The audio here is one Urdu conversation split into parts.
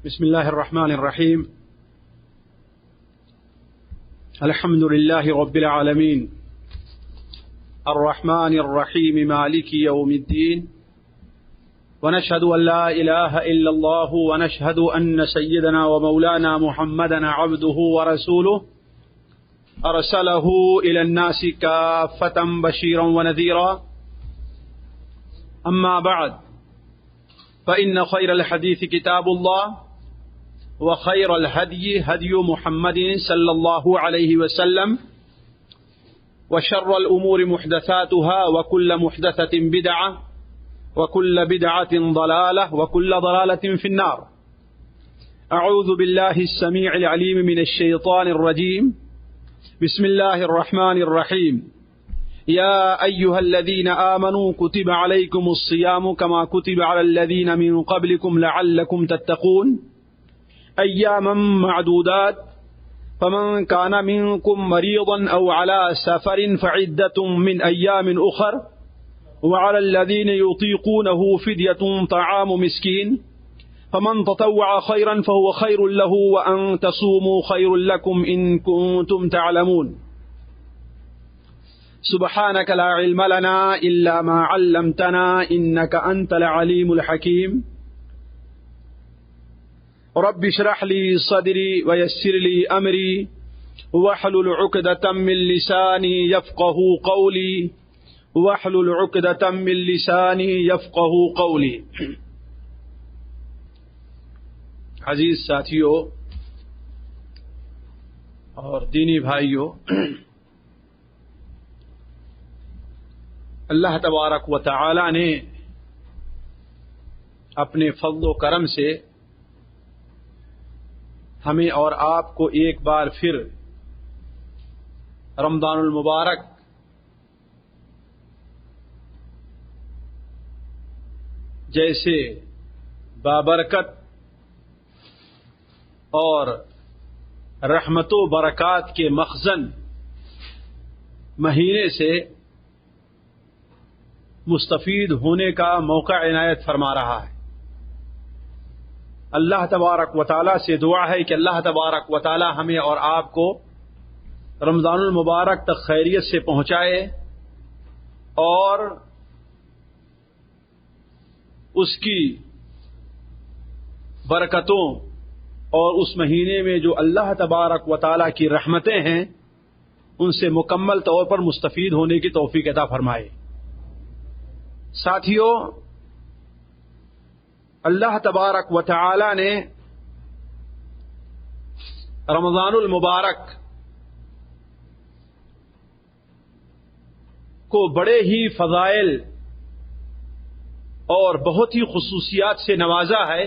بسم الله الرحمن الرحيم. الحمد لله رب العالمين الرحمن الرحيم مالك يوم الدين، ونشهد أن لا إله إلا الله، ونشهد أن سيدنا ومولانا محمدا عبده ورسوله أرسله إلى الناس كافة بشيرا ونذيرا. أما بعد، فإن خير الحديث كتاب الله، وخير الهدي هدي محمد صلى الله عليه وسلم، وشر الأمور محدثاتها، وكل محدثة بدعة، وكل بدعة ضلالة، وكل ضلالة في النار. أعوذ بالله السميع العليم من الشيطان الرجيم. بسم الله الرحمن الرحيم. يا أيها الذين آمنوا كتب عليكم الصيام كما كتب على الذين من قبلكم لعلكم تتقون أياما معدودات، فمن كان منكم مريضا أو على سفر فعدة من أيام أخر، وعلى الذين يطيقونه فدية طعام مسكين، فمن تطوع خيرا فهو خير له، وأن تصوموا خير لكم إن كنتم تعلمون. سبحانك لا علم لنا إلا ما علمتنا إنك أنت العليم الحكيم. رب اشرح لي صدري ويسر لي أمري واحلل عقدة من لساني يفقه قولي واحلل عقدة من لساني يفقه قولي. عزیز ساتھیوں اور دینی بھائیوں، اللہ تبارک و تعالی نے اپنے فضل و کرم سے ہمیں اور آپ کو ایک بار پھر رمضان المبارک جیسے بابرکت اور رحمت و برکات کے مخزن مہینے سے مستفید ہونے کا موقع عنایت فرما رہا ہے. اللہ تبارک و تعالی سے دعا ہے کہ اللہ تبارک و تعالی ہمیں اور آپ کو رمضان المبارک تک خیریت سے پہنچائے اور اس کی برکتوں اور اس مہینے میں جو اللہ تبارک و تعالی کی رحمتیں ہیں ان سے مکمل طور پر مستفید ہونے کی توفیق عطا فرمائے. ساتھیوں، اللہ تبارک و تعالی نے رمضان المبارک کو بڑے ہی فضائل اور بہت ہی خصوصیات سے نوازا ہے.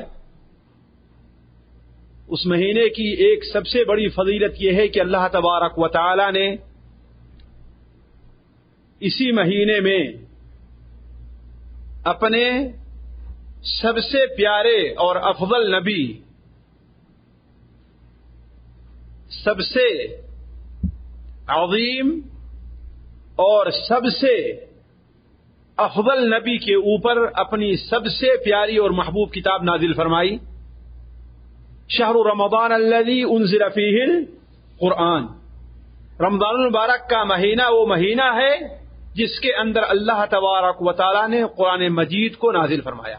اس مہینے کی ایک سب سے بڑی فضیلت یہ ہے کہ اللہ تبارک و تعالی نے اسی مہینے میں اپنے سب سے پیارے اور افضل نبی، سب سے عظیم اور سب سے افضل نبی کے اوپر اپنی سب سے پیاری اور محبوب کتاب نازل فرمائی. شہر رمضان الذی انزل فیہ القرآن. رمضان المبارک کا مہینہ وہ مہینہ ہے جس کے اندر اللہ تبارک و تعالی نے قرآن مجید کو نازل فرمایا.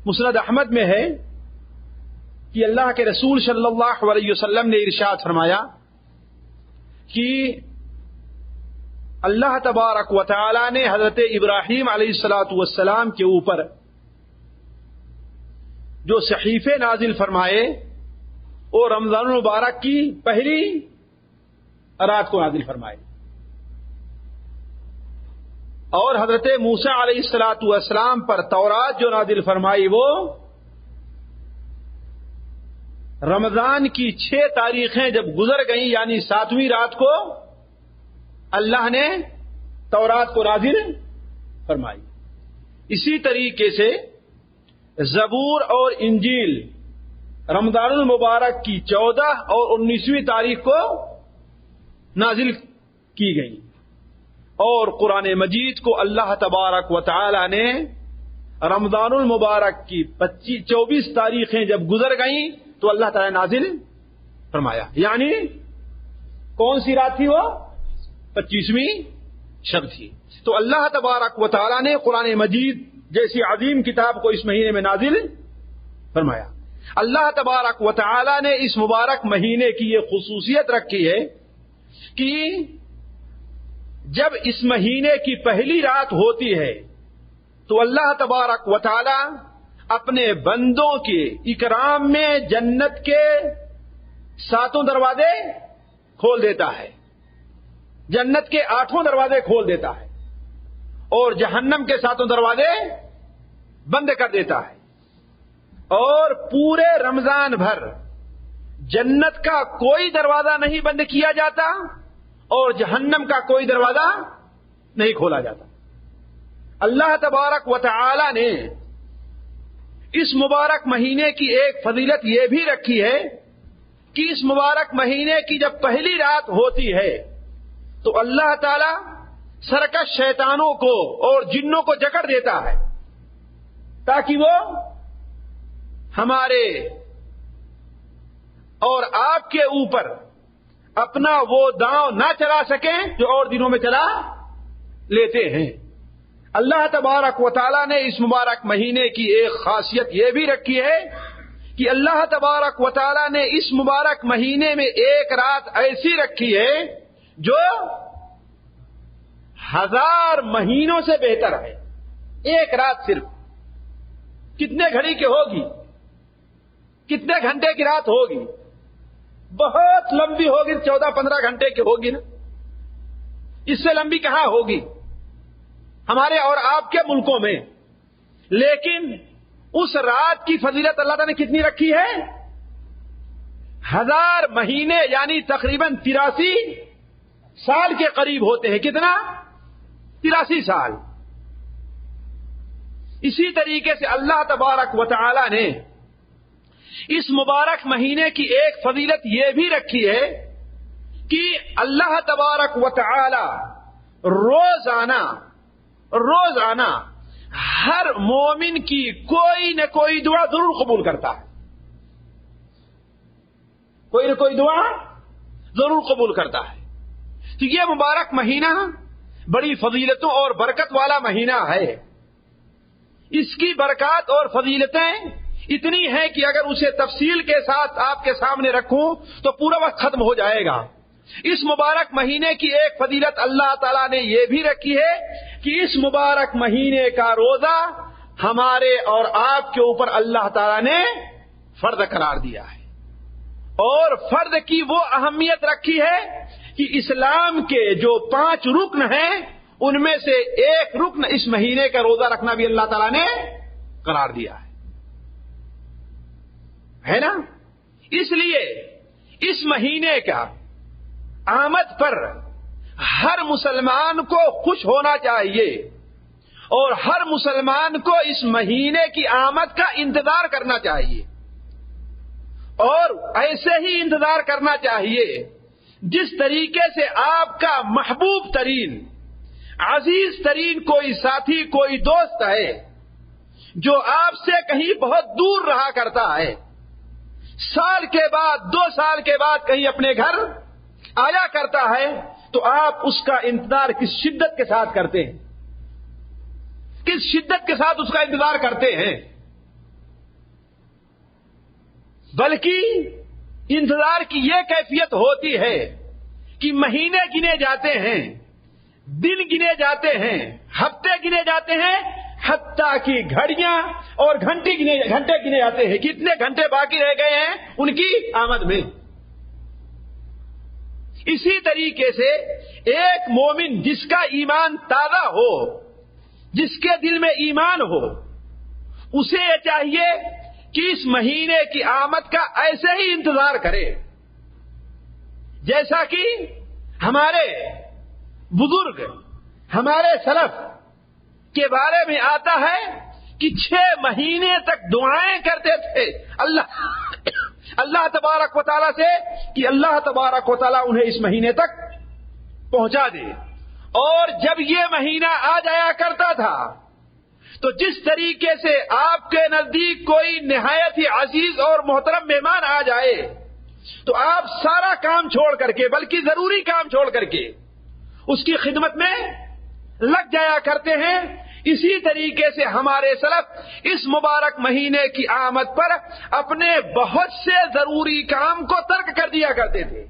مسند احمد میں ہے کہ اللہ کے رسول صلی اللہ علیہ وسلم نے ارشاد فرمایا کہ اللہ تبارک و تعالی نے حضرت ابراہیم علیہ الصلوۃ والسلام کے اوپر جو صحیفے نازل فرمائے وہ رمضان المبارک کی پہلی رات کو نازل فرمائے، اور حضرت موسیٰ علیہ الصلوۃ والسلام پر تورات جو نازل فرمائی وہ رمضان کی 6 تاریخیں جب گزر گئیں، یعنی 7ویں رات کو اللہ نے تورات کو نازل فرمائی. اسی طریقے سے زبور اور انجیل رمضان المبارک کی 14 اور 19ویں تاریخ کو نازل کی گئی، اور قرآن مجید کو اللہ تبارک و تعالی نے رمضان المبارک کی 24 تاریخیں جب گزر گئیں تو اللہ تعالی نازل فرمایا. یعنی کون سی رات تھی وہ؟ 25ویں شب تھی. تو اللہ تبارک و تعالی نے قرآن مجید جیسی عظیم کتاب کو اس مہینے میں نازل فرمایا. اللہ تبارک و تعالی نے اس مبارک مہینے کی یہ خصوصیت رکھی ہے کہ جب اس مہینے کی پہلی رات ہوتی ہے تو اللہ تبارک و تعالی اپنے بندوں کے اکرام میں جنت کے 7 دروازے کھول دیتا ہے، جنت کے 8 دروازے کھول دیتا ہے اور جہنم کے 7 دروازے بند کر دیتا ہے. اور پورے رمضان بھر جنت کا کوئی دروازہ نہیں بند کیا جاتا اور جہنم کا کوئی دروازہ نہیں کھولا جاتا. اللہ تبارک و تعالی نے اس مبارک مہینے کی ایک فضیلت یہ بھی رکھی ہے کہ اس مبارک مہینے کی جب پہلی رات ہوتی ہے تو اللہ تعالی سرکش شیطانوں کو اور جنوں کو جکڑ دیتا ہے تاکہ وہ ہمارے اور آپ کے اوپر اپنا وہ داؤں نہ چلا سکیں جو اور دنوں میں چلا لیتے ہیں. اللہ تبارک و تعالی نے اس مبارک مہینے کی ایک خاصیت یہ بھی رکھی ہے کہ اللہ تبارک و تعالی نے اس مبارک مہینے میں ایک رات ایسی رکھی ہے جو 1000 مہینوں سے بہتر ہے. ایک رات صرف کتنے گھڑی کی ہوگی؟ کتنے گھنٹے کی رات ہوگی؟ بہت لمبی ہوگی، 14-15 گھنٹے کی ہوگی نا. اس سے لمبی کہاں ہوگی ہمارے اور آپ کے ملکوں میں. لیکن اس رات کی فضیلت اللہ تعالیٰ نے کتنی رکھی ہے؟ 1000 مہینے یعنی تقریباً 83 سال کے قریب ہوتے ہیں. کتنا؟ 83 سال. اسی طریقے سے اللہ تبارک و تعالی نے اس مبارک مہینے کی ایک فضیلت یہ بھی رکھی ہے کہ اللہ تبارک و تعالی روزانہ ہر مومن کی کوئی نہ کوئی دعا ضرور قبول کرتا ہے. کوئی نہ کوئی دعا ضرور قبول کرتا ہے. تو یہ مبارک مہینہ بڑی فضیلتوں اور برکت والا مہینہ ہے. اس کی برکات اور فضیلتیں اتنی ہیں کہ اگر اسے تفصیل کے ساتھ آپ کے سامنے رکھوں تو پورا وقت ختم ہو جائے گا. اس مبارک مہینے کی ایک فضیلت اللہ تعالیٰ نے یہ بھی رکھی ہے کہ اس مبارک مہینے کا روزہ ہمارے اور آپ کے اوپر اللہ تعالیٰ نے فرض قرار دیا ہے. اور فرض کی وہ اہمیت رکھی ہے کہ اسلام کے جو 5 رکن ہیں ان میں سے ایک رکن اس مہینے کا روزہ رکھنا بھی اللہ تعالیٰ نے قرار دیا ہے نا. اس لیے اس مہینے کا آمد پر ہر مسلمان کو خوش ہونا چاہیے اور ہر مسلمان کو اس مہینے کی آمد کا انتظار کرنا چاہیے اور ایسے ہی انتظار کرنا چاہیے جس طریقے سے آپ کا محبوب ترین عزیز ترین کوئی ساتھی کوئی دوست ہے جو آپ سے کہیں بہت دور رہا کرتا ہے، سال کے بعد 2 سال کے بعد کہیں اپنے گھر آیا کرتا ہے تو آپ اس کا انتظار کس شدت کے ساتھ کرتے ہیں، کس شدت کے ساتھ اس کا انتظار کرتے ہیں. بلکہ انتظار کی یہ کیفیت ہوتی ہے کہ مہینے گنے جاتے ہیں، دن گنے جاتے ہیں، ہفتے گنے جاتے ہیں، حتیٰ کہ گھڑیاں اور گھنٹے گنے جاتے ہیں. کتنے گھنٹے باقی رہ گئے ہیں ان کی آمد میں. اسی طریقے سے ایک مومن جس کا ایمان تازہ ہو، جس کے دل میں ایمان ہو، اسے یہ چاہیے کہ اس مہینے کی آمد کا ایسے ہی انتظار کرے جیسا کہ ہمارے بزرگ ہمارے سلف کے بارے میں آتا ہے کہ 6 مہینے تک دعائیں کرتے تھے اللہ تبارک و تعالیٰ سے کہ اللہ تبارک و تعالیٰ انہیں اس مہینے تک پہنچا دے. اور جب یہ مہینہ آ جایا کرتا تھا تو جس طریقے سے آپ کے نزدیک کوئی نہایت ہی عزیز اور محترم مہمان آ جائے تو آپ سارا کام چھوڑ کر کے، بلکہ ضروری کام چھوڑ کر کے اس کی خدمت میں لگ جایا کرتے ہیں، اسی طریقے سے ہمارے سلف اس مبارک مہینے کی آمد پر اپنے بہت سے ضروری کام کو ترک کر دیا کرتے تھے،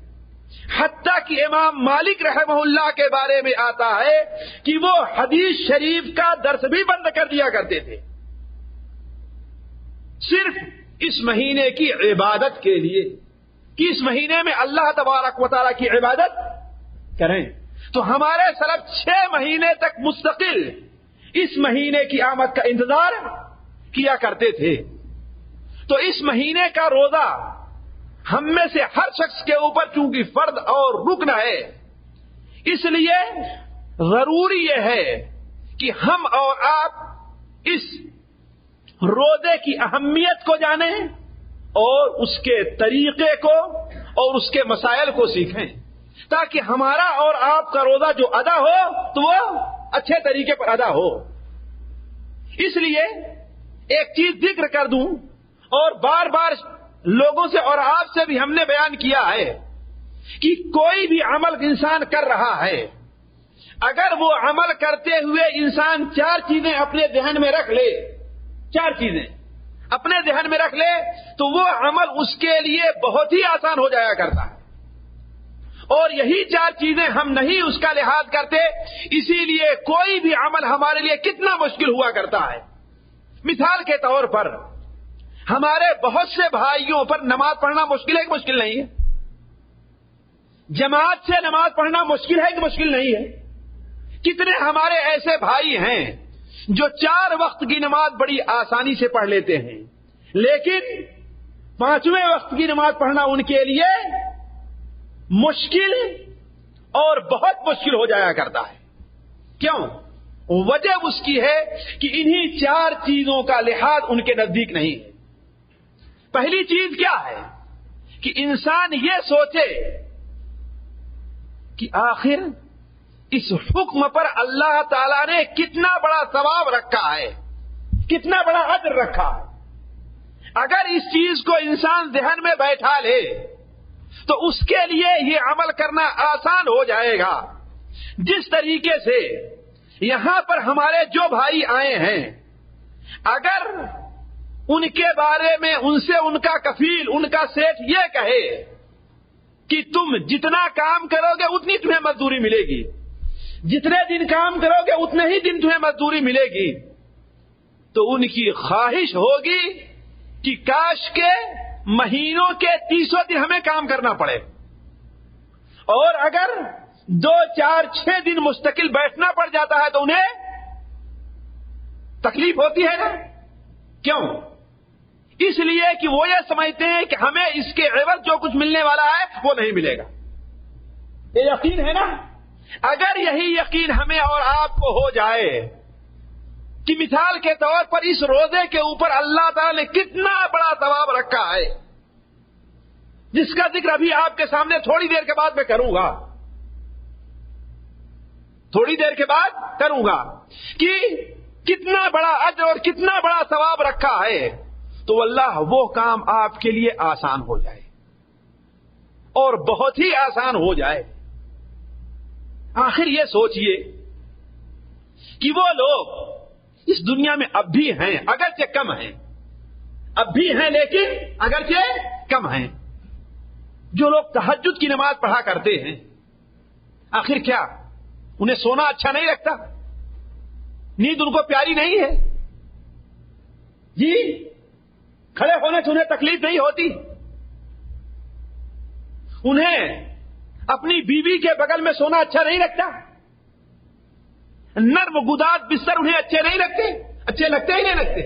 حتیٰ کہ امام مالک رحمہ اللہ کے بارے میں آتا ہے کہ وہ حدیث شریف کا درس بھی بند کر دیا کرتے تھے، صرف اس مہینے کی عبادت کے لیے کہ اس مہینے میں اللہ تبارک و تعالیٰ کی عبادت کریں۔ تو ہمارے سلف 6 مہینے تک مستقل اس مہینے کی آمد کا انتظار کیا کرتے تھے۔ تو اس مہینے کا روزہ ہم میں سے ہر شخص کے اوپر چونکہ فرض اور رکن ہے، اس لیے ضروری یہ ہے کہ ہم اور آپ اس روزے کی اہمیت کو جانیں اور اس کے طریقے کو اور اس کے مسائل کو سیکھیں، تاکہ ہمارا اور آپ کا روزہ جو ادا ہو تو وہ اچھے طریقے پر ادا ہو۔ اس لیے ایک چیز ذکر کر دوں، اور بار بار لوگوں سے اور آپ سے بھی ہم نے بیان کیا ہے کہ کوئی بھی عمل انسان کر رہا ہے، اگر وہ عمل کرتے ہوئے انسان 4 چیزیں اپنے ذہن میں رکھ لے، 4 چیزیں اپنے ذہن میں رکھ لے تو وہ عمل اس کے لیے بہت ہی آسان ہو جایا کرتا ہے، اور یہی 4 چیزیں ہم نہیں اس کا لحاظ کرتے، اسی لیے کوئی بھی عمل ہمارے لیے کتنا مشکل ہوا کرتا ہے۔ مثال کے طور پر ہمارے بہت سے بھائیوں پر نماز پڑھنا مشکل ہے کہ مشکل نہیں ہے؟ جماعت سے نماز پڑھنا مشکل ہے کہ مشکل نہیں ہے؟ کتنے ہمارے ایسے بھائی ہیں جو 4 وقت کی نماز بڑی آسانی سے پڑھ لیتے ہیں، لیکن 5ویں وقت کی نماز پڑھنا ان کے لیے مشکل اور بہت مشکل ہو جایا کرتا ہے۔ کیوں؟ وجہ اس کی ہے کہ انہی 4 چیزوں کا لحاظ ان کے نزدیک نہیں ہے۔ پہلی چیز کیا ہے کہ انسان یہ سوچے کہ آخر اس حکم پر اللہ تعالیٰ نے کتنا بڑا ثواب رکھا ہے، کتنا بڑا اجر رکھا ہے۔ اگر اس چیز کو انسان ذہن میں بیٹھا لے تو اس کے لیے یہ عمل کرنا آسان ہو جائے گا۔ جس طریقے سے یہاں پر ہمارے جو بھائی آئے ہیں، اگر ان کے بارے میں ان سے ان کا کفیل، ان کا سیٹھ یہ کہے کہ تم جتنا کام کرو گے اتنی تمہیں مزدوری ملے گی، جتنے دن کام کرو گے اتنے ہی دن تمہیں مزدوری ملے گی، تو ان کی خواہش ہوگی کہ کاش کے مہینوں کے 30 دن ہمیں کام کرنا پڑے، اور اگر 2 4 6 دن مستقل بیٹھنا پڑ جاتا ہے تو انہیں تکلیف ہوتی ہے نا۔ کیوں؟ اس لیے کہ وہ یہ سمجھتے ہیں کہ ہمیں اس کے عوض جو کچھ ملنے والا ہے وہ نہیں ملے گا۔ یہ یقین ہے نا؟ اگر یہی یقین ہمیں اور آپ کو ہو جائے کہ مثال کے طور پر اس روزے کے اوپر اللہ تعالی نے کتنا بڑا ثواب رکھا ہے، جس کا ذکر ابھی آپ کے سامنے تھوڑی دیر کے بعد میں کروں گا، تھوڑی دیر کے بعد کروں گا کہ کتنا بڑا اجر اور کتنا بڑا ثواب رکھا ہے، تو اللہ وہ کام آپ کے لیے آسان ہو جائے اور بہت ہی آسان ہو جائے۔ آخر یہ سوچئے کہ وہ لوگ اس دنیا میں اب بھی ہیں، اگرچہ کم ہیں، اب بھی ہیں لیکن اگرچہ کم ہیں، جو لوگ تہجد کی نماز پڑھا کرتے ہیں، آخر کیا انہیں سونا اچھا نہیں لگتا؟ نیند ان کو پیاری نہیں ہے؟ جی کھڑے ہونے سے انہیں تکلیف نہیں ہوتی؟ انہیں اپنی بیوی کے بغل میں سونا اچھا نہیں لگتا؟ نرم گداز بستر انہیں اچھے نہیں لگتے؟ اچھے لگتے ہی نہیں لگتے؟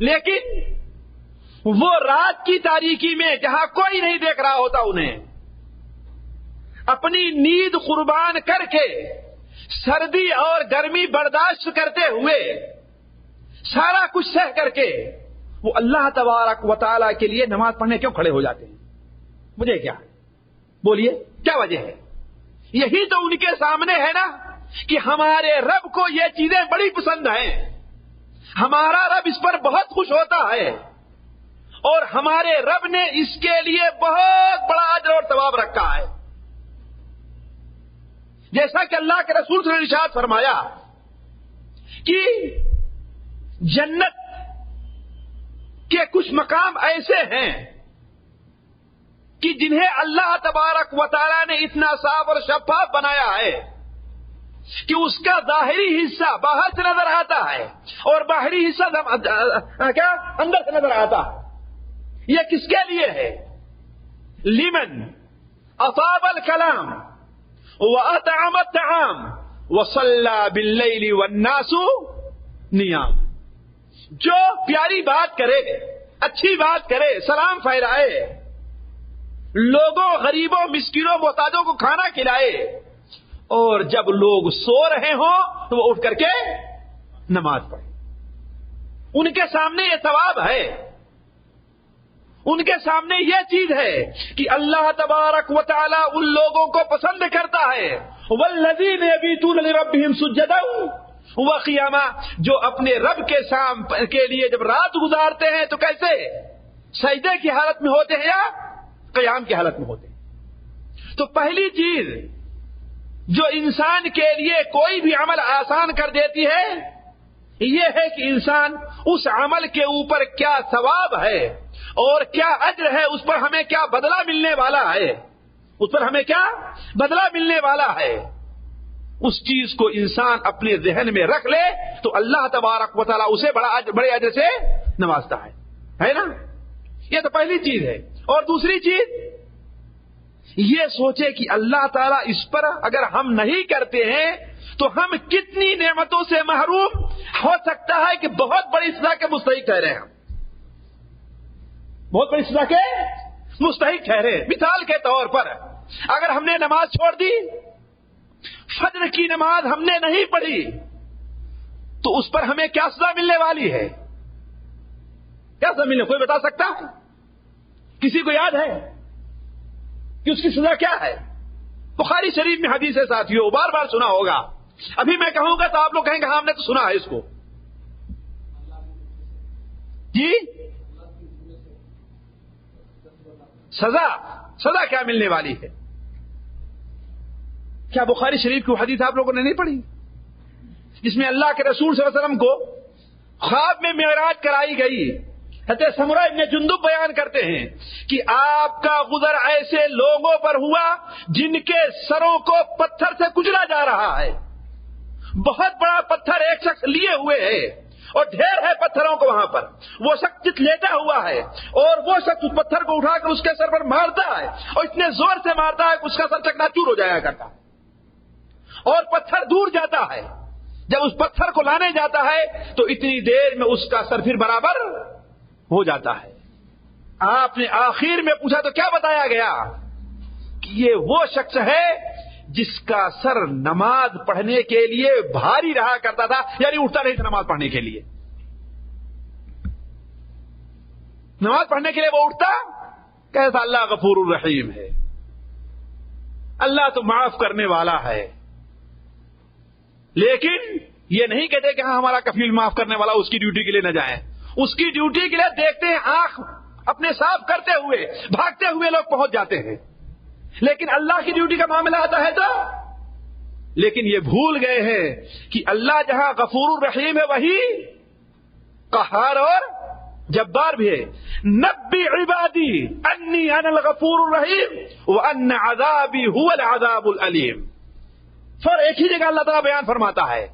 لیکن وہ رات کی تاریکی میں جہاں کوئی نہیں دیکھ رہا ہوتا، انہیں اپنی نیند قربان کر کے سردی اور گرمی برداشت کرتے ہوئے سارا کچھ سہ کر کے وہ اللہ تبارک و تعالیٰ کے لیے نماز پڑھنے کیوں کھڑے ہو جاتے ہیں؟ مجھے کیا بولیے کیا وجہ ہے؟ یہی تو ان کے سامنے ہے نا کہ ہمارے رب کو یہ چیزیں بڑی پسند ہیں، ہمارا رب اس پر بہت خوش ہوتا ہے اور ہمارے رب نے اس کے لیے بہت بڑا اجر اور ثواب رکھا ہے. جیسا کہ اللہ کے رسول صلی اللہ علیہ وسلم نے ارشاد فرمایا کہ جنت کے کچھ مقام ایسے ہیں کہ جنہیں اللہ تبارک و تعالی نے اتنا صاف اور شفاف بنایا ہے کہ اس کا ظاہری حصہ باہر سے نظر آتا ہے اور باہری حصہ کیا اندر سے نظر آتا ہے. یہ کس کے لیے ہے؟ لمن اطاب الکلام واطعم الطعام وصلى بالليل والناس نیام. جو پیاری بات کرے، اچھی بات کرے، سلام پھیلائے، لوگوں غریبوں مسکینوں محتاجوں کو کھانا کھلائے، اور جب لوگ سو رہے ہوں تو وہ اٹھ کر کے نماز پڑھے. ان کے سامنے یہ ثواب ہے، ان کے سامنے یہ چیز ہے کہ اللہ تبارک و تعالی ان لوگوں کو پسند کرتا ہے. والذین یبیتون لربہم سجدا وقیاما، جو اپنے رب کے لیے جب رات گزارتے ہیں تو کیسے؟ سجدے کی حالت میں ہوتے ہیں یا قیام کی حالت میں ہوتے ہیں. تو پہلی چیز جو انسان کے لیے کوئی بھی عمل آسان کر دیتی ہے یہ ہے کہ انسان اس عمل کے اوپر کیا ثواب ہے اور کیا اجر ہے، اس پر ہمیں کیا بدلہ ملنے والا ہے، اس پر ہمیں کیا بدلہ ملنے والا ہے. اس چیز کو انسان اپنے ذہن میں رکھ لے تو اللہ تبارک و تعالیٰ اسے بڑے اجر سے نوازتا ہے نا. یہ تو پہلی چیز ہے. اور دوسری چیز یہ سوچے کہ اللہ تعالیٰ اس پر اگر ہم نہیں کرتے ہیں تو ہم کتنی نعمتوں سے محروم ہو سکتا ہے کہ بہت بڑی سزا کے مستحق ٹھہرے ہیں، بہت بڑی سزا کے مستحق ٹھہرے. مثال کے طور پر اگر ہم نے نماز چھوڑ دی، فجر کی نماز ہم نے نہیں پڑھی، تو اس پر ہمیں کیا سزا ملنے والی ہے؟ کیا سزا ملنے؟ کوئی بتا سکتا ہے؟ کسی کو یاد ہے کہ اس کی سزا کیا ہے؟ بخاری شریف میں حدیث ہے ساتھیوں، بار بار سنا ہوگا. ابھی میں کہوں گا تو آپ لوگ کہیں گے ہاں ہم نے تو سنا ہے اس کو. جی سزا کیا ملنے والی ہے؟ کیا بخاری شریف کی حدیث آپ لوگوں نے نہیں پڑھی جس میں اللہ کے رسول صلی اللہ علیہ وسلم کو خواب میں معراج کرائی گئی؟ حضرت سمرہ ابن جندب بیان کرتے ہیں کہ آپ کا گزر ایسے لوگوں پر ہوا جن کے سروں کو پتھر سے کچلا جا رہا ہے. بہت بڑا پتھر ایک شخص لیے ہوئے ہے اور ڈھیر ہے پتھروں کو وہاں پر. وہ شخص لیٹا ہوا ہے اور وہ شخص اس پتھر کو اٹھا کر اس کے سر پر مارتا ہے اور اتنے زور سے مارتا ہے کہ اس کا سر چکنا چور ہو جایا کرتا ہے اور پتھر دور جاتا ہے. جب اس پتھر کو لانے جاتا ہے تو اتنی دیر میں اس کا سر پھر برابر ہو جاتا ہے. آپ نے آخر میں پوچھا تو کیا بتایا گیا کہ یہ وہ شخص ہے جس کا سر نماز پڑھنے کے لیے بھاری رہا کرتا تھا، یعنی اٹھتا نہیں تھا نماز پڑھنے کے لیے. نماز پڑھنے کے لیے وہ اٹھتا کیسا؟ اللہ غفور الرحیم ہے، اللہ تو معاف کرنے والا ہے. لیکن یہ نہیں کہتے کہ ہاں ہمارا کفیل معاف کرنے والا، اس کی ڈیوٹی کے لیے نہ جائیں. اس کی ڈیوٹی کے لیے دیکھتے ہیں آنکھ اپنے صاف کرتے ہوئے بھاگتے ہوئے لوگ پہنچ جاتے ہیں، لیکن اللہ کی ڈیوٹی کا معاملہ آتا ہے تو لیکن یہ بھول گئے ہیں کہ اللہ جہاں غفور الرحیم ہے وہی قہار اور جبار بھی ہے. نبی عبادی انی انا الغفور الرحیم وان عذابی هو العذاب العلیم. پھر ایک ہی جگہ اللہ تعالیٰ بیان فرماتا ہے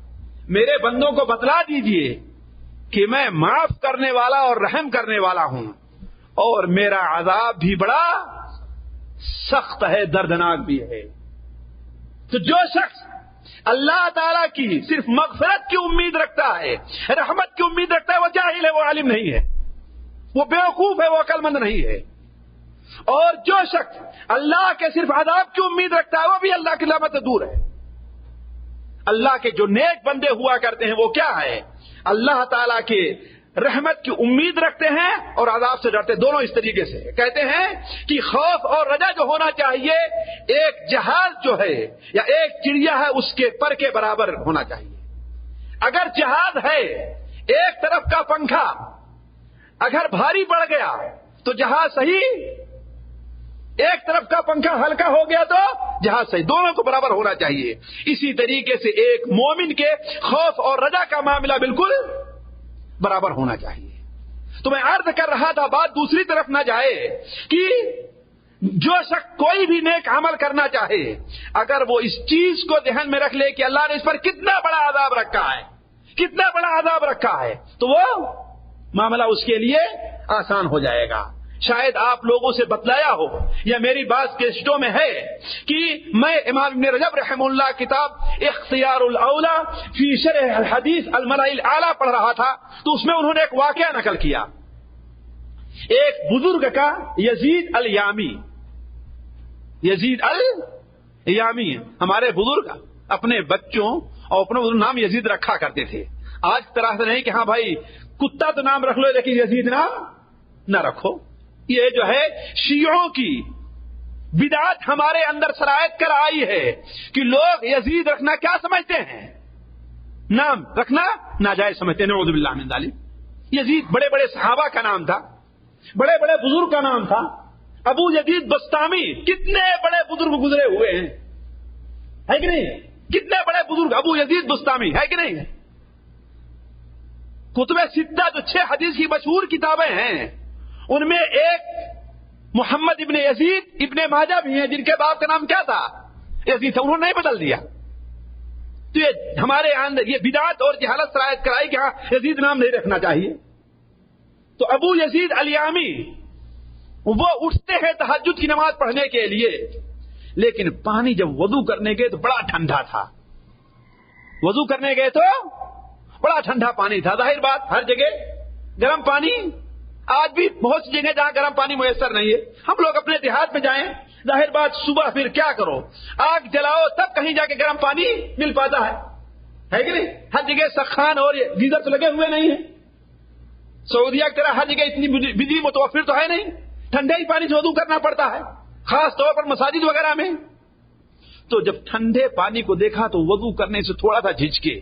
میرے بندوں کو بتلا دیجئے کہ میں معاف کرنے والا اور رحم کرنے والا ہوں اور میرا عذاب بھی بڑا سخت ہے، دردناک بھی ہے. تو جو شخص اللہ تعالیٰ کی صرف مغفرت کی امید رکھتا ہے، رحمت کی امید رکھتا ہے، وہ جاہل ہے، وہ عالم نہیں ہے، وہ بیوقوف ہے، وہ عقل مند نہیں ہے. اور جو شخص اللہ کے صرف عذاب کی امید رکھتا ہے وہ بھی اللہ کی رحمت سے دور ہے. اللہ کے جو نیک بندے ہوا کرتے ہیں وہ کیا ہے؟ اللہ تعالیٰ کے رحمت کی امید رکھتے ہیں اور عذاب سے ڈرتے، دونوں اس طریقے سے. کہتے ہیں کہ خوف اور رجا جو ہونا چاہیے ایک جہاز جو ہے یا ایک چڑیا ہے اس کے پر کے برابر ہونا چاہیے. اگر جہاز ہے ایک طرف کا پنکھا اگر بھاری پڑ گیا تو جہاز صحیح، ایک طرف کا پنکھا ہلکا ہو گیا تو جہاز صحیح، دونوں کو برابر ہونا چاہیے. اسی طریقے سے ایک مومن کے خوف اور رجا کا معاملہ بالکل برابر ہونا چاہیے. تو میں عرض کر رہا تھا بات دوسری طرف نہ جائے کہ جو شخص کوئی بھی نیک عمل کرنا چاہے، اگر وہ اس چیز کو ذہن میں رکھ لے کہ اللہ نے اس پر کتنا بڑا عذاب رکھا ہے، کتنا بڑا عذاب رکھا ہے، تو وہ معاملہ اس کے لیے آسان ہو جائے گا. شاید آپ لوگوں سے بتلایا ہو یا میری بات کیسٹوں میں ہے کہ میں امام ابن رجب رحمہ اللہ کتاب اختیار الاولی فی شرح الحدیث الملأ الاعلی پڑھ رہا تھا، تو اس میں انہوں نے ایک واقعہ نقل کیا. ایک بزرگ کا یزید الیامی، یزید الیامی ہمارے بزرگ اپنے بچوں اور اپنے بزرگ نام یزید رکھا کرتے تھے. آج طرح سے نہیں کہ ہاں بھائی کتا تو نام رکھ لو لیکن یزید نام نہ رکھو. یہ جو ہے شیعوں کی بدعت ہمارے اندر سرایت کر آئی ہے کہ لوگ یزید رکھنا کیا سمجھتے ہیں؟ نام رکھنا ناجائز سمجھتے ہیں. نعوذ باللہ من ذالک. یزید بڑے بڑے صحابہ کا نام تھا، بڑے بڑے بزرگ کا نام تھا. ابو یزید بستامی کتنے بڑے بزرگ گزرے ہوئے ہیں، ہے کہ نہیں؟ کتنے بڑے بزرگ ابو یزید بستامی، ہے کہ نہیں؟ کتب ستہ جو 6 حدیث کی مشہور کتابیں ہیں ان میں ایک محمد ابن یزید ابن ماجہ بھی ہیں جن کے باپ کا نام کیا تھا؟ یزید تھا. انہوں نے نہیں بدل دیا. تو یہ ہمارے اندر یہ بدعت اور جہالت سرایت کرائی کہ ہاں یزید نام نہیں رکھنا چاہیے. تو ابو یزید الیامی وہ اٹھتے ہیں تہجد کی نماز پڑھنے کے لیے، لیکن پانی جب وضو کرنے گئے تو بڑا ٹھنڈا تھا. وضو کرنے گئے تو بڑا ٹھنڈا پانی تھا. ظاہر بات ہر جگہ گرم پانی، آج بھی بہت سی جگہ جہاں گرم پانی میسر نہیں ہے. ہم لوگ اپنے دیہات میں جائیں، ظاہر بات صبح پھر کیا کرو، آگ جلاؤ تب کہیں جا کے گرم پانی مل پاتا ہے کہ نہیں؟ ہر جگہ سخان اور گیزر تو لگے ہوئے نہیں ہیں. سعودیہ کی طرح ہر جگہ اتنی بجلی متوفر تو ہے نہیں، ٹھنڈے ہی پانی سے وضو کرنا پڑتا ہے، خاص طور پر مساجد وغیرہ میں. تو جب ٹھنڈے پانی کو دیکھا تو وضو کرنے سے تھوڑا سا جھجکے،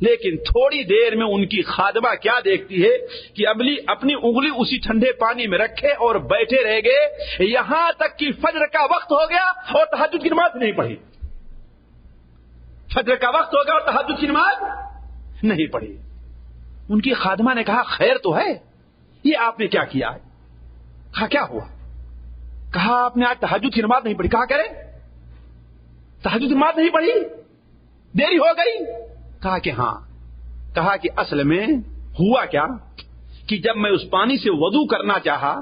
لیکن تھوڑی دیر میں ان کی خادمہ کیا دیکھتی ہے کہ اپنی انگلی اسی ٹھنڈے پانی میں رکھے اور بیٹھے رہ گئے یہاں تک کہ فجر کا وقت ہو گیا اور تہجد کی نماز نہیں پڑھی. فجر کا وقت ہو گیا اور تہجد کی نماز نہیں پڑھی. ان کی خادمہ نے کہا خیر تو ہے، یہ آپ نے کیا کیا؟ کہا کیا ہوا؟ کہا آپ نے آج تہجد کی نماز نہیں پڑھی. کہا کرے تہجد کی نماز نہیں پڑھی، دیری ہو گئی. کہا کہ ہاں. کہا کہ اصل میں ہوا کیا کہ جب میں اس پانی سے وضو کرنا چاہا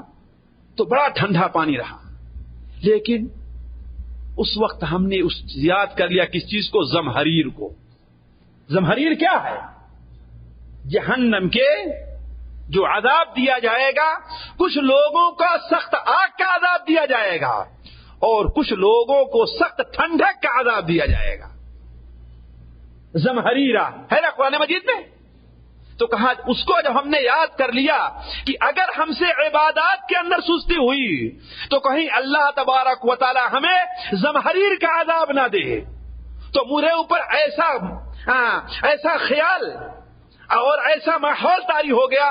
تو بڑا ٹھنڈا پانی رہا، لیکن اس وقت ہم نے یاد کر لیا کس چیز کو؟ زمہریر کو. زمہریر کیا ہے؟ جہنم کے جو عذاب دیا جائے گا، کچھ لوگوں کا سخت آگ کا عذاب دیا جائے گا اور کچھ لوگوں کو سخت ٹھنڈک کا عذاب دیا جائے گا. زمہریرہ ہے نا قرآن مجید میں. تو کہا اس کو جب ہم نے یاد کر لیا کہ اگر ہم سے عبادات کے اندر سستی ہوئی تو کہیں اللہ تبارک و تعالی ہمیں زمہریر کا عذاب نہ دے، تو میرے اوپر ایسا خیال اور ایسا ماحول طاری ہو گیا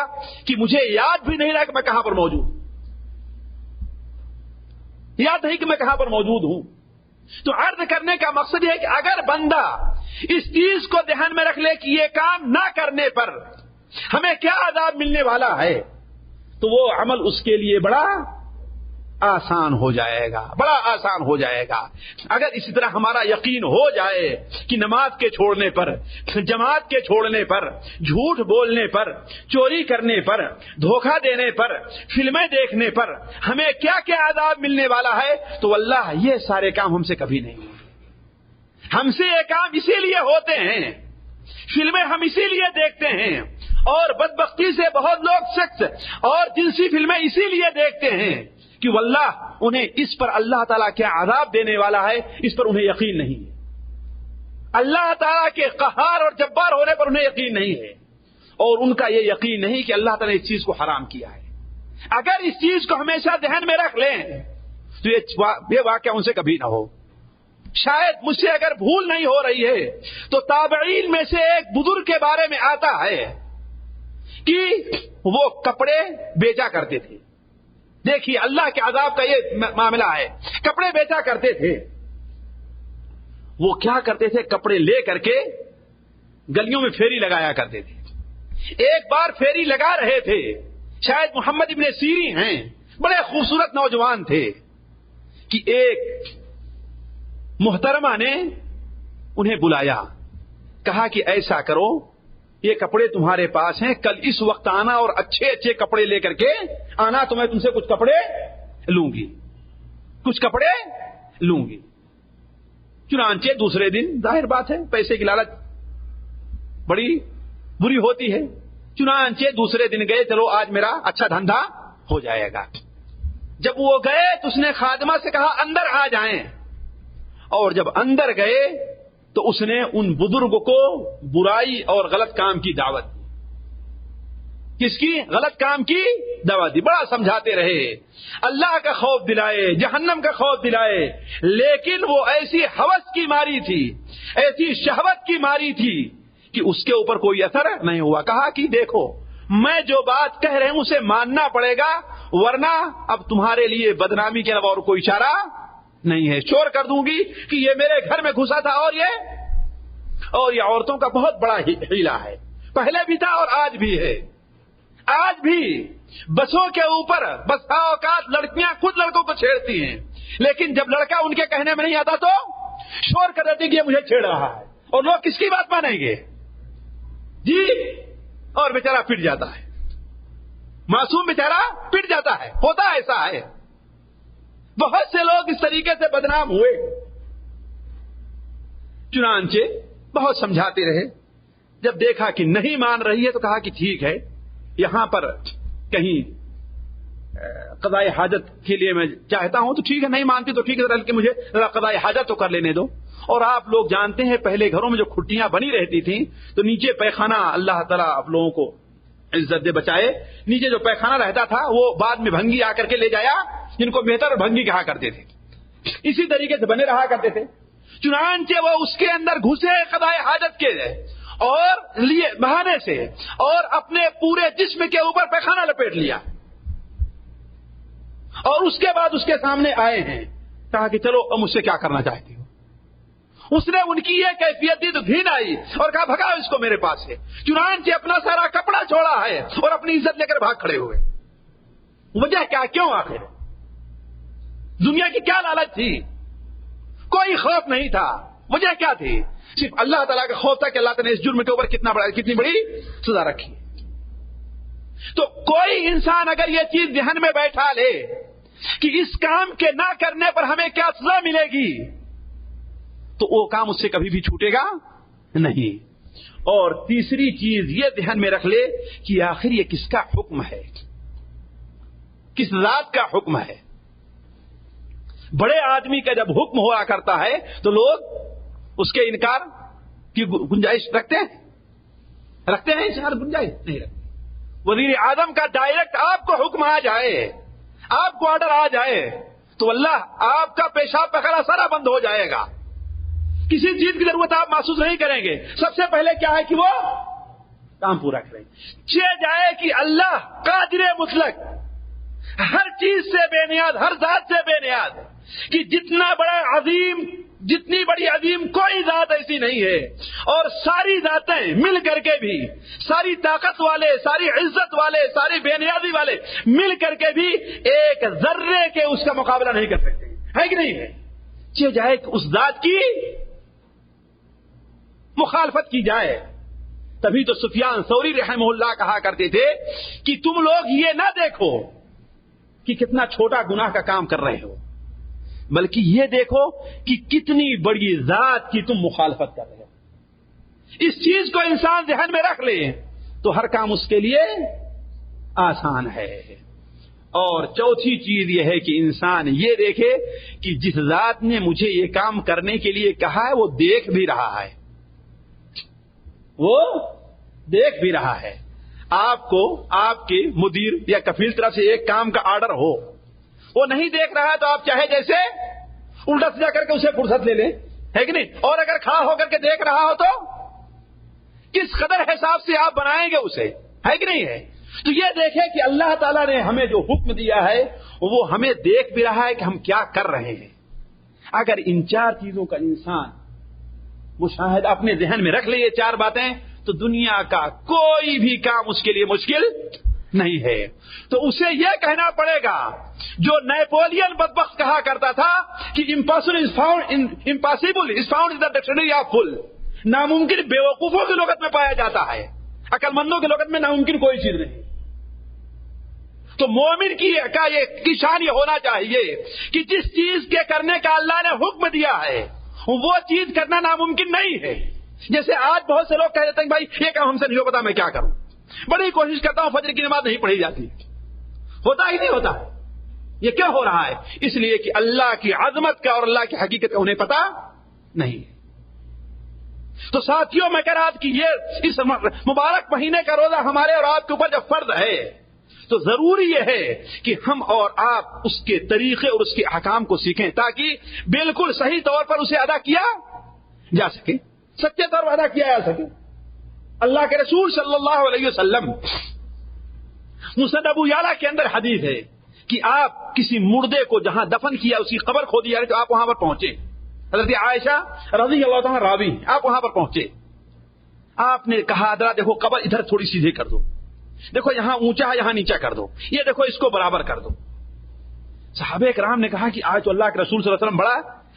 کہ مجھے یاد بھی نہیں رہا کہ میں کہاں پر موجود، یاد نہیں کہ میں کہاں پر موجود ہوں. تو عرض کرنے کا مقصد یہ ہے کہ اگر بندہ اس چیز کو ذہن میں رکھ لے کہ یہ کام نہ کرنے پر ہمیں کیا عذاب ملنے والا ہے، تو وہ عمل اس کے لیے بڑا آسان ہو جائے گا، بڑا آسان ہو جائے گا. اگر اسی طرح ہمارا یقین ہو جائے کہ نماز کے چھوڑنے پر، جماعت کے چھوڑنے پر، جھوٹ بولنے پر، چوری کرنے پر، دھوکہ دینے پر، فلمیں دیکھنے پر ہمیں کیا کیا عذاب ملنے والا ہے، تو واللہ یہ سارے کام ہم سے کبھی نہیں. ہم سے یہ کام اسی لیے ہوتے ہیں، فلمیں ہم اسی لیے دیکھتے ہیں، اور بدبختی سے بہت لوگ سیکس اور جنسی فلمیں اسی لیے دیکھتے ہیں کہ واللہ انہیں اس پر اللہ تعالیٰ کیا عذاب دینے والا ہے اس پر انہیں یقین نہیں ہے. اللہ تعالیٰ کے قہار اور جبار ہونے پر انہیں یقین نہیں ہے، اور ان کا یہ یقین نہیں کہ اللہ تعالیٰ نے اس چیز کو حرام کیا ہے. اگر اس چیز کو ہمیشہ ذہن میں رکھ لیں تو یہ واقعہ ان سے کبھی نہ ہو. شاید مجھ سے اگر بھول نہیں ہو رہی ہے تو تابعین میں سے ایک بزرگ کے بارے میں آتا ہے کہ وہ کپڑے بیچا کرتے تھے. دیکھیے اللہ کے عذاب کا یہ معاملہ ہے. کپڑے بیچا کرتے تھے. وہ کیا کرتے تھے؟ کپڑے لے کر کے گلیوں میں پھیری لگایا کرتے تھے. ایک بار پھیری لگا رہے تھے, شاید محمد ابن سیرین ہیں, بڑے خوبصورت نوجوان تھے, کہ ایک محترمہ نے انہیں بلایا, کہا کہ ایسا کرو, یہ کپڑے تمہارے پاس ہیں, کل اس وقت آنا اور اچھے اچھے کپڑے لے کر کے آنا, تو میں تم سے کچھ کپڑے لوں گی, کچھ کپڑے لوں گی. چنانچہ دوسرے دن, ظاہر بات ہے پیسے کی لالچ بڑی بری ہوتی ہے, چنانچہ دوسرے دن گئے, چلو آج میرا اچھا دھندا ہو جائے گا. جب وہ گئے تو اس نے خادمہ سے کہا اندر آ جائیں, اور جب اندر گئے تو اس نے ان بزرگ کو برائی اور غلط کام کی دعوت دی. کس کی؟ غلط کام کی دعوت دی. بڑا سمجھاتے رہے, اللہ کا خوف دلائے, جہنم کا خوف دلائے, لیکن وہ ایسی ہوس کی ماری تھی, ایسی شہوت کی ماری تھی کہ اس کے اوپر کوئی اثر نہیں ہوا. کہا کہ دیکھو میں جو بات کہہ رہے ہوں اسے ماننا پڑے گا, ورنہ اب تمہارے لیے بدنامی کے علاوہ اور کوئی چارہ نہیں ہے. شور کر دوں گی کہ یہ میرے گھر میں گھسا تھا, اور یہ عورتوں کا بہت بڑا ہیلا ہے, پہلے بھی تھا اور آج بھی ہے. آج بھی بسوں کے اوپر بسا اوقات لڑکیاں خود لڑکوں کو چھیڑتی ہیں, لیکن جب لڑکا ان کے کہنے میں نہیں آتا تو شور کر دیتی کہ یہ مجھے چھیڑ رہا ہے, اور لوگ کس کی بات مانیں گے جی, اور بیچارہ پٹ جاتا ہے, معصوم بیچارہ پٹ جاتا ہے. ہوتا ایسا ہے, بہت سے لوگ اس طریقے سے بدنام ہوئے. چنانچہ بہت سمجھاتے رہے, جب دیکھا کہ نہیں مان رہی ہے تو کہا کہ ٹھیک ہے, یہاں پر کہیں قضاء حاجت کے لیے میں چاہتا ہوں, تو ٹھیک ہے, نہیں مانتی تو ٹھیک ہے, بلکہ مجھے قضاء حاجت تو کر لینے دو. اور آپ لوگ جانتے ہیں پہلے گھروں میں جو کھٹیاں بنی رہتی تھیں تو نیچے پیخانہ, اللہ تعالیٰ آپ لوگوں کو عزت دے بچائے, نیچے جو پیخانہ رہتا تھا وہ بعد میں بھنگی آ کر کے لے جایا, جن کو بہتر بھنگی کہا کرتے تھے, اسی طریقے سے بنے رہا کرتے تھے. چنانچہ وہ اس کے اندر گھسے قضاء حاجت کے اور لیے بہانے سے, اور اپنے پورے جسم کے اوپر پیخانہ لپیٹ لیا, اور اس کے بعد اس کے سامنے آئے ہیں, کہا کہ چلو اب مجھ سے کیا کرنا چاہتی ہو. اس نے ان کی یہ کیفیت دی تو گھن آئی اور کہا بھگاؤ اس کو میرے پاس سے. چنانچہ اپنا سارا کپڑا چھوڑا ہے اور اپنی عزت لے کر بھاگ کھڑے ہوئے. وجہ کیا, کیوں آخر دنیا کی کیا لالچ تھی؟ کوئی خوف نہیں تھا. وجہ کیا تھی؟ صرف اللہ تعالیٰ کا خوف تھا کہ اللہ تعالیٰ نے اس جرم کے اوپر کتنی بڑی سزا رکھی. تو کوئی انسان اگر یہ چیز ذہن میں بیٹھا لے کہ اس کام کے نہ کرنے پر ہمیں کیا سزا ملے گی, تو وہ کام اس سے کبھی بھی چھوٹے گا نہیں. اور تیسری چیز یہ ذہن میں رکھ لے کہ آخر یہ کس کا حکم ہے, کس ذات کا حکم ہے. بڑے آدمی کا جب حکم ہوا کرتا ہے تو لوگ اس کے انکار کی گنجائش رکھتے ہیں انکار گنجائش نہیں رکھتے. وزیر اعظم کا ڈائریکٹ آپ کو حکم آ جائے, آپ کو آرڈر آ جائے, تو اللہ آپ کا پیشاب پخلا سارا بند ہو جائے گا. کسی چیز کی ضرورت آپ محسوس نہیں کریں گے. سب سے پہلے کیا ہے کہ وہ کام پورا کریں. جائے کہ اللہ قادر مطلق, ہر چیز سے بے نیاز, ہر ذات سے بے نیاز, کہ جتنا بڑا عظیم, جتنی بڑی عظیم کوئی ذات ایسی نہیں ہے, اور ساری ذاتیں مل کر کے بھی, ساری طاقت والے, ساری عزت والے, ساری بے نیازی والے مل کر کے بھی ایک ذرے کے اس کا مقابلہ نہیں کر سکتے, ہے کہ نہیں ہے. جائے کہ اس ذات کی مخالفت کی جائے. تبھی تو سفیان ثوری رحمہ اللہ کہا کرتے تھے کہ تم لوگ یہ نہ دیکھو کہ کتنا چھوٹا گناہ کا کام کر رہے ہو, بلکہ یہ دیکھو کہ کتنی بڑی ذات کی تم مخالفت کر رہے ہو. اس چیز کو انسان ذہن میں رکھ لے تو ہر کام اس کے لیے آسان ہے. اور چوتھی چیز یہ ہے کہ انسان یہ دیکھے کہ جس ذات نے مجھے یہ کام کرنے کے لیے کہا ہے وہ دیکھ بھی رہا ہے, وہ دیکھ بھی رہا ہے. آپ کو آپ کے مدیر یا کفیل طرف سے ایک کام کا آرڈر ہو, وہ نہیں دیکھ رہا ہے تو آپ چاہے جیسے الٹا سیدھا کر کے اسے فرصت لے لیں, ہے کہ نہیں. اور اگر کھڑا ہو کر کے دیکھ رہا ہو تو کس قدر حساب سے آپ بنائیں گے اسے, ہے کہ نہیں ہے؟ تو یہ دیکھیں کہ اللہ تعالیٰ نے ہمیں جو حکم دیا ہے وہ ہمیں دیکھ بھی رہا ہے کہ ہم کیا کر رہے ہیں. اگر ان 4 چیزوں کا انسان مشاہدہ اپنے ذہن میں رکھ لے، یہ 4 باتیں، تو دنیا کا کوئی بھی کام اس کے لیے مشکل نہیں ہے. تو اسے یہ کہنا پڑے گا جو نیپولین بدبخت کہا کرتا تھا کہ impossible is found in the dictionary of fool. ناممکن بیوقوفوں کی لغت میں پایا جاتا ہے، عقل مندوں کی لغت میں ناممکن کوئی چیز نہیں. تو مومن کی شان یہ ہونا چاہیے کہ جس چیز کے کرنے کا اللہ نے حکم دیا ہے وہ چیز کرنا ناممکن نہیں ہے. جیسے آج بہت سے لوگ کہہ دیتے ہیں بھائی یہ کام ہم سے نہیں ہو پتا، میں کیا کروں، بڑی کوشش کرتا ہوں فجر کی نماز نہیں پڑھی جاتی. ہوتا ہی نہیں ہوتا. یہ کیا ہو رہا ہے؟ اس لیے کہ اللہ کی عظمت کا اور اللہ کی حقیقت کا انہیں پتا نہیں. تو ساتھیوں میں کہہ رہا کہ یہ اس مبارک مہینے کا روزہ ہمارے اور آپ کے اوپر جب فرض ہے تو ضروری یہ ہے کہ ہم اور آپ اس کے طریقے اور اس کے احکام کو سیکھیں تاکہ بالکل صحیح طور پر اسے ادا کیا جا سکے، سچے طور پر ادا کیا جا سکے. اللہ کے رسول صلی اللہ علیہ وسلم مسند ابو یعلا کے اندر حدیث ہے کہ آپ کسی مردے کو جہاں دفن کیا اس کی قبر کھودی جا رہی تو آپ وہاں پر پہنچے. حضرت عائشہ رضی اللہ تعالیٰ راوی، آپ وہاں پر پہنچے. آپ نے کہا ذرا دیکھو قبر ادھر تھوڑی سیدھے کر دو، دیکھو یہاں اونچا ہے یہاں نیچا کر دو، یہ دیکھو اس کو برابر کر دو. صحابہ کرام نے کہا کہ آج تو اللہ کے رسول صلی اللہ علیہ وسلم بڑا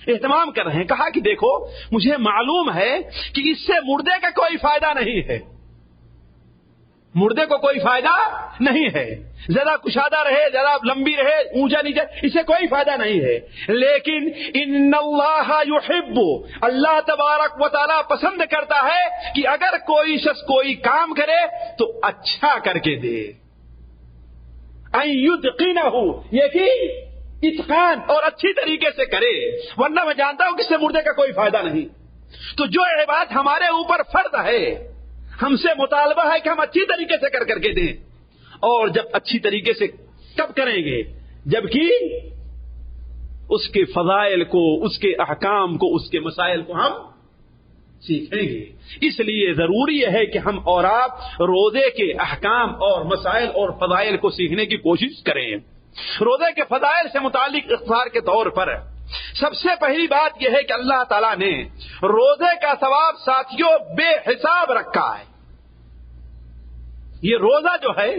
اہتمام کر رہے ہیں. کہا کہ دیکھو مجھے معلوم ہے کہ اس سے مردے کا کوئی فائدہ نہیں ہے، مردے کو کوئی فائدہ نہیں ہے، زیادہ کشادہ رہے زیادہ لمبی رہے اونچا نیچا اسے کوئی فائدہ نہیں ہے. لیکن ان اللہ یحب، اللہ تبارک و تعالی پسند کرتا ہے کہ اگر کوئی شخص کوئی کام کرے تو اچھا کر کے دے. ان یتقنہ، یہ کہ اتقان اور اچھی طریقے سے کرے، ورنہ میں جانتا ہوں کہ اس سے مردے کا کوئی فائدہ نہیں. تو جو عبادت ہمارے اوپر فرض ہے ہم سے مطالبہ ہے کہ ہم اچھی طریقے سے کر کے دیں. اور جب اچھی طریقے سے کب کریں گے؟ جبکہ اس کے فضائل کو، اس کے احکام کو، اس کے مسائل کو ہم سیکھیں گے. اس لیے ضروری ہے کہ ہم اور آپ روزے کے احکام اور مسائل اور فضائل کو سیکھنے کی کوشش کریں. روزے کے فضائل سے متعلق اختصار کے طور پر سب سے پہلی بات یہ ہے کہ اللہ تعالیٰ نے روزے کا ثواب ساتھیوں بے حساب رکھا ہے. یہ روزہ جو ہے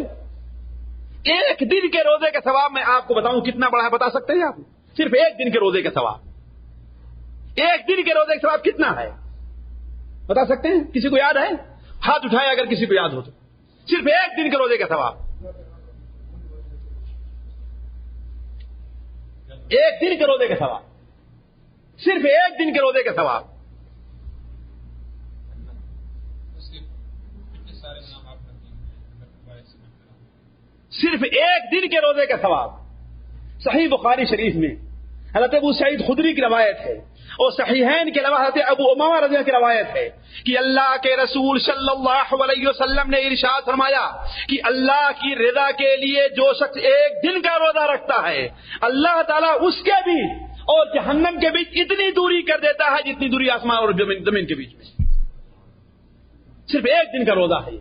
ایک دن کے روزے کا ثواب میں آپ کو بتاؤں کتنا بڑا ہے، بتا سکتے ہیں آپ؟ صرف ایک دن کے روزے کا ثواب، ایک دن کے روزے کا ثواب کتنا ہے بتا سکتے ہیں؟ کسی کو یاد ہے؟ ہاتھ اٹھائے اگر کسی کو یاد ہو تو. صرف ایک دن کے روزے کا ثواب، ایک دن کے روزے کا ثواب، صرف ایک دن کے روزے کا ثواب. صرف ایک دن کے روزے کا ثواب. صحیح بخاری شریف میں حضرت ابو سعید خدری کی روایت ہے اور صحیحین کے علاوہ حضرت ابو امامہ رضی اللہ عنہ کی روایت ہے کہ اللہ کے رسول صلی اللہ علیہ وسلم نے ارشاد فرمایا کہ اللہ کی رضا کے لیے جو شخص ایک دن کا روزہ رکھتا ہے اللہ تعالیٰ اس کے بیچ اور جہنم کے بیچ اتنی دوری کر دیتا ہے جتنی دوری آسمان اور زمین کے بیچ میں. صرف ایک دن کا روزہ ہے.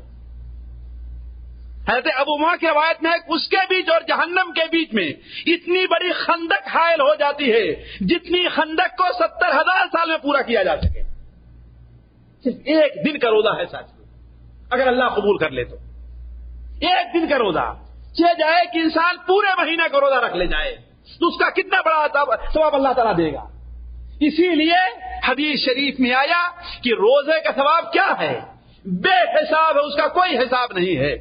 حضرت ابو امامہ کی روایت میں اس کے بیچ اور جہنم کے بیچ میں اتنی بڑی خندق حائل ہو جاتی ہے جتنی خندق کو 70,000 سال میں پورا کیا جا سکے. صرف ایک دن کا روزہ ہے ساتھیوں، اگر اللہ قبول کر لے تو ایک دن کا روزہ چاہے جائے کہ انسان پورے مہینے کا روزہ رکھ لے جائے تو اس کا کتنا بڑا ثواب اللہ تعالیٰ دے گا. اسی لیے حدیث شریف میں آیا کہ روزے کا ثواب کیا ہے؟ بے حساب ہے، اس کا کوئی حساب نہیں ہے.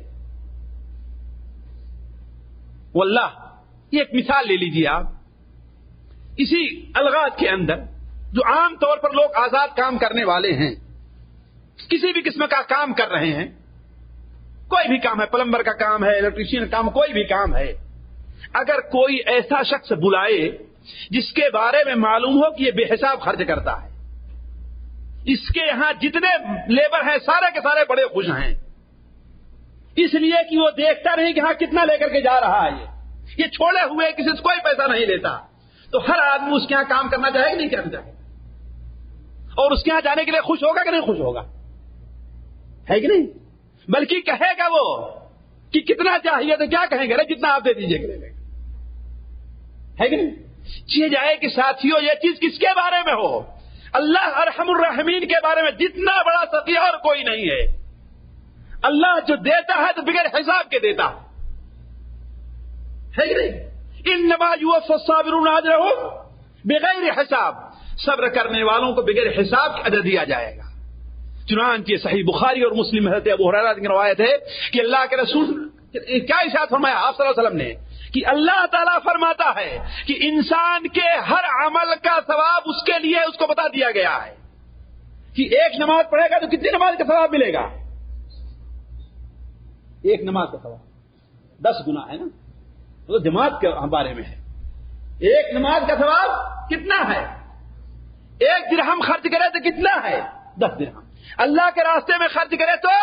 واللہ یہ ایک مثال لے لیجیے آپ. اسی الغات کے اندر جو عام طور پر لوگ آزاد کام کرنے والے ہیں، کسی بھی قسم کا کام کر رہے ہیں، کوئی بھی کام ہے، پلمبر کا کام ہے، الیکٹریشین کا کام، کوئی بھی کام ہے، اگر کوئی ایسا شخص بلائے جس کے بارے میں معلوم ہو کہ یہ بے حساب خرچ کرتا ہے، اس کے یہاں جتنے لیبر ہیں سارے کے سارے بڑے خوش ہیں، اس لیے کہ وہ دیکھتا نہیں کہ ہاں کتنا لے کر کے جا رہا ہے، یہ چھوڑے ہوئے کسی سے کوئی پیسہ نہیں لیتا، تو ہر آدمی اس کے یہاں کام کرنا چاہے کہ نہیں کرنا چاہے؟ اور اس کے یہاں جانے کے لیے خوش ہوگا کہ نہیں خوش ہوگا؟ ہے کہ نہیں؟ بلکہ کہے گا وہ کہ کتنا چاہیے تو کیا کہیں گے؟ جتنا آپ دے دیجیے گا، ہے کہ نہیں؟ چیز آئے کہ ساتھیوں یہ چیز کس کے بارے میں ہو؟ اللہ ارحم الراحمین کے بارے میں، جتنا بڑا سخی اور کوئی نہیں ہے۔ اللہ جو دیتا ہے تو بغیر حساب کے دیتا ہے کہ نہیں؟ انما یوفی الصابرون اجرهم بغیر حساب، صبر کرنے والوں کو بغیر حساب کے اجر دیا جائے گا۔ چنانچہ صحیح بخاری اور مسلم حضرت ابو ہریرہ کی روایت ہے کہ اللہ کے رسول کیا ارشاد فرمایا آپ صلی اللہ علیہ وسلم نے کہ اللہ تعالیٰ فرماتا ہے کہ انسان کے ہر عمل کا ثواب اس کے لیے اس کو بتا دیا گیا ہے کہ ایک نماز پڑھے گا تو کتنی نماز کا ثواب ملے گا؟ ایک نماز کا ثواب 10 گنا ہے نا، تو جماعت کے بارے میں ہے۔ ایک نماز کا ثواب کتنا ہے؟ 1 درہم خرچ کرے تو کتنا ہے؟ 10 درہم۔ اللہ کے راستے میں خرچ کرے تو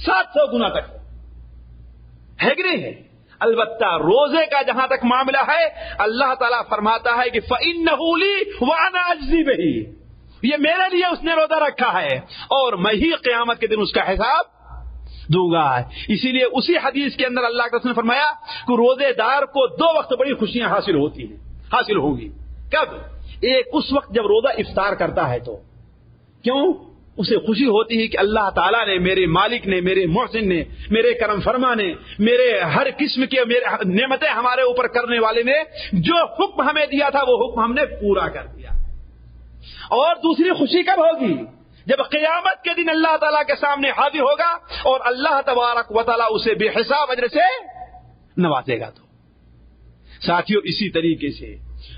700 گنا تک ہے کہ نہیں ہے؟ البتہ روزے کا جہاں تک معاملہ ہے، اللہ تعالیٰ فرماتا ہے کہ فَإِنَّهُ لِي وَأَنَا أَجْزِي بِهِ، یہ میرے لیے اس نے روزہ رکھا ہے اور میں ہی قیامت کے دن اس کا حساب دوں گا۔ اسی لیے اسی حدیث کے اندر اللہ کے رسول نے فرمایا کہ روزے دار کو 2 وقت بڑی خوشیاں حاصل ہوں گی۔ کب؟ ایک اس وقت جب روزہ افطار کرتا ہے تو کیوں؟ اسے خوشی ہوتی ہے کہ اللہ تعالیٰ نے، میرے مالک نے، میرے محسن نے، میرے کرم فرما نے، میرے ہر قسم کے نعمتیں ہمارے اوپر کرنے والے نے جو حکم ہمیں دیا تھا وہ حکم ہم نے پورا کر دیا۔ اور دوسری خوشی کب ہوگی؟ جب قیامت کے دن اللہ تعالیٰ کے سامنے حاضر ہوگا اور اللہ تبارک و تعالیٰ اسے بے حساب اجر سے نوازے گا۔ تو ساتھیوں اسی طریقے سے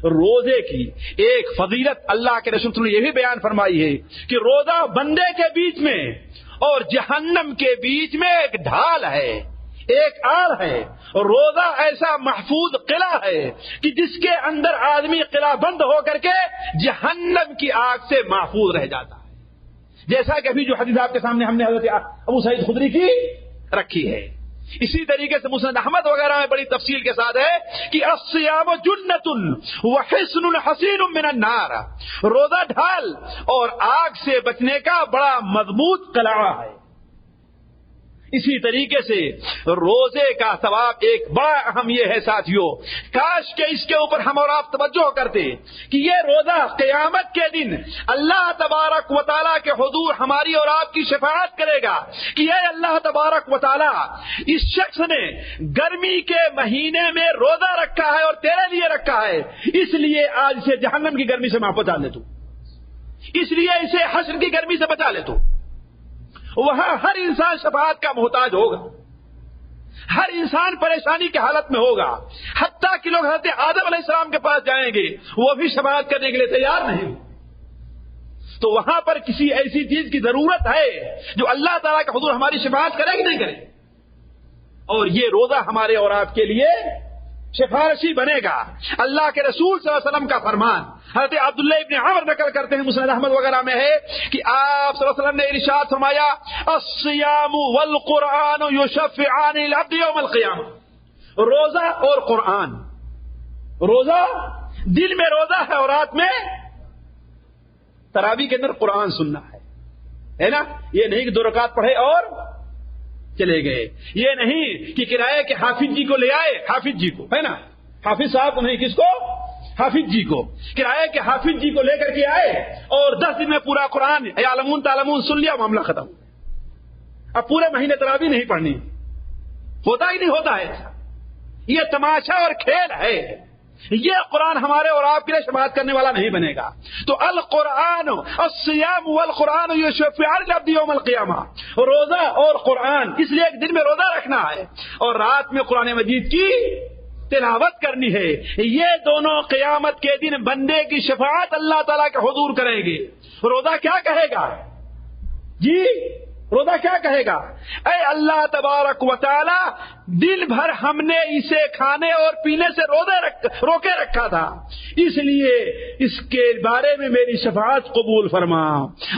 روزے کی ایک فضیلت اللہ کے رسول نے یہ بھی بیان فرمائی ہے کہ روزہ بندے کے بیچ میں اور جہنم کے بیچ میں ایک ڈھال ہے، ایک آڑ ہے۔ روزہ ایسا محفوظ قلعہ ہے کہ جس کے اندر آدمی قلعہ بند ہو کر کے جہنم کی آگ سے محفوظ رہ جاتا ہے، جیسا کہ ابھی جو حدیث آپ کے سامنے ہم نے حضرت ابو سعید خدری کی رکھی ہے۔ اسی طریقے سے مسند احمد وغیرہ میں بڑی تفصیل کے ساتھ ہے کہ الصیام جنۃ وحصن حصین من النار، روزہ ڈھال اور آگ سے بچنے کا بڑا مضبوط قلعہ ہے۔ اسی طریقے سے روزے کا ثواب ایک بڑا اہم یہ ہے ساتھیوں، کاش کہ اس کے اوپر ہم اور آپ توجہ کرتے کہ یہ روزہ قیامت کے دن اللہ تبارک و تعالیٰ کے حضور ہماری اور آپ کی شفاعت کرے گا کہ اے اللہ تبارک و تعالیٰ، اس شخص نے گرمی کے مہینے میں روزہ رکھا ہے اور تیرے لیے رکھا ہے، اس لیے آج اسے جہنم کی گرمی سے بچا لے تو، اس لیے اسے حشر کی گرمی سے بچا لے تو۔ وہاں ہر انسان شفاعت کا محتاج ہوگا، ہر انسان پریشانی کی حالت میں ہوگا، حتیٰ کہ لوگ حضرت آدم علیہ السلام کے پاس جائیں گے وہ بھی شفاعت کرنے کے لیے تیار نہیں۔ تو وہاں پر کسی ایسی چیز کی ضرورت ہے جو اللہ تعالیٰ کا حضور ہماری شفاعت کرے کہ نہیں کرے، اور یہ روزہ ہمارے اور آپ کے لیے سفارشی بنے گا۔ اللہ کے رسول صلی اللہ علیہ وسلم کا فرمان حضرت عبداللہ ابن عمر نقل کرتے ہیں، مسند احمد وغیرہ میں ہے کہ آپ صلی اللہ علیہ وسلم نے ارشاد فرمایا الصیام والقرآن یشفعان العبد یوم القیامہ، روزہ اور قرآن، روزہ دن میں روزہ ہے اور رات میں تراویح کے اندر قرآن سننا ہے نا، یہ نہیں کہ 2 رکعت پڑھے اور چلے گئے، یہ نہیں کہ کرائے کے حافظ جی کو لے آئے، حافظ جی کو ہے نا، حافظ صاحب کو نہیں، کس کو؟ حافظ جی کو، کرائے کے حافظ جی کو لے کر کے آئے اور 10 دن میں پورا قرآن یعلمون تعلمون سن لیا، معاملہ ختم۔ اب پورے مہینے تراویح نہیں پڑھنی، ہوتا ہی نہیں ہوتا ہے، یہ تماشا اور کھیل ہے۔ یہ قرآن ہمارے اور آپ کے لیے شفاعت کرنے والا نہیں بنے گا۔ تو القرآن الصیام والقرآن یشفعان العبد یوم القیامہ، روزہ اور قرآن، اس لیے ایک دن میں روزہ رکھنا ہے اور رات میں قرآن مجید کی تلاوت کرنی ہے۔ یہ دونوں قیامت کے دن بندے کی شفاعت اللہ تعالیٰ کے حضور کریں گے۔ روزہ کیا کہے گا؟ جی روزہ کیا کہے گا؟ اے اللہ تبارک و تعالی، دن بھر ہم نے اسے کھانے اور پینے سے روکے رکھا تھا، اس لیے اس کے بارے میں میری شفاعت قبول فرما۔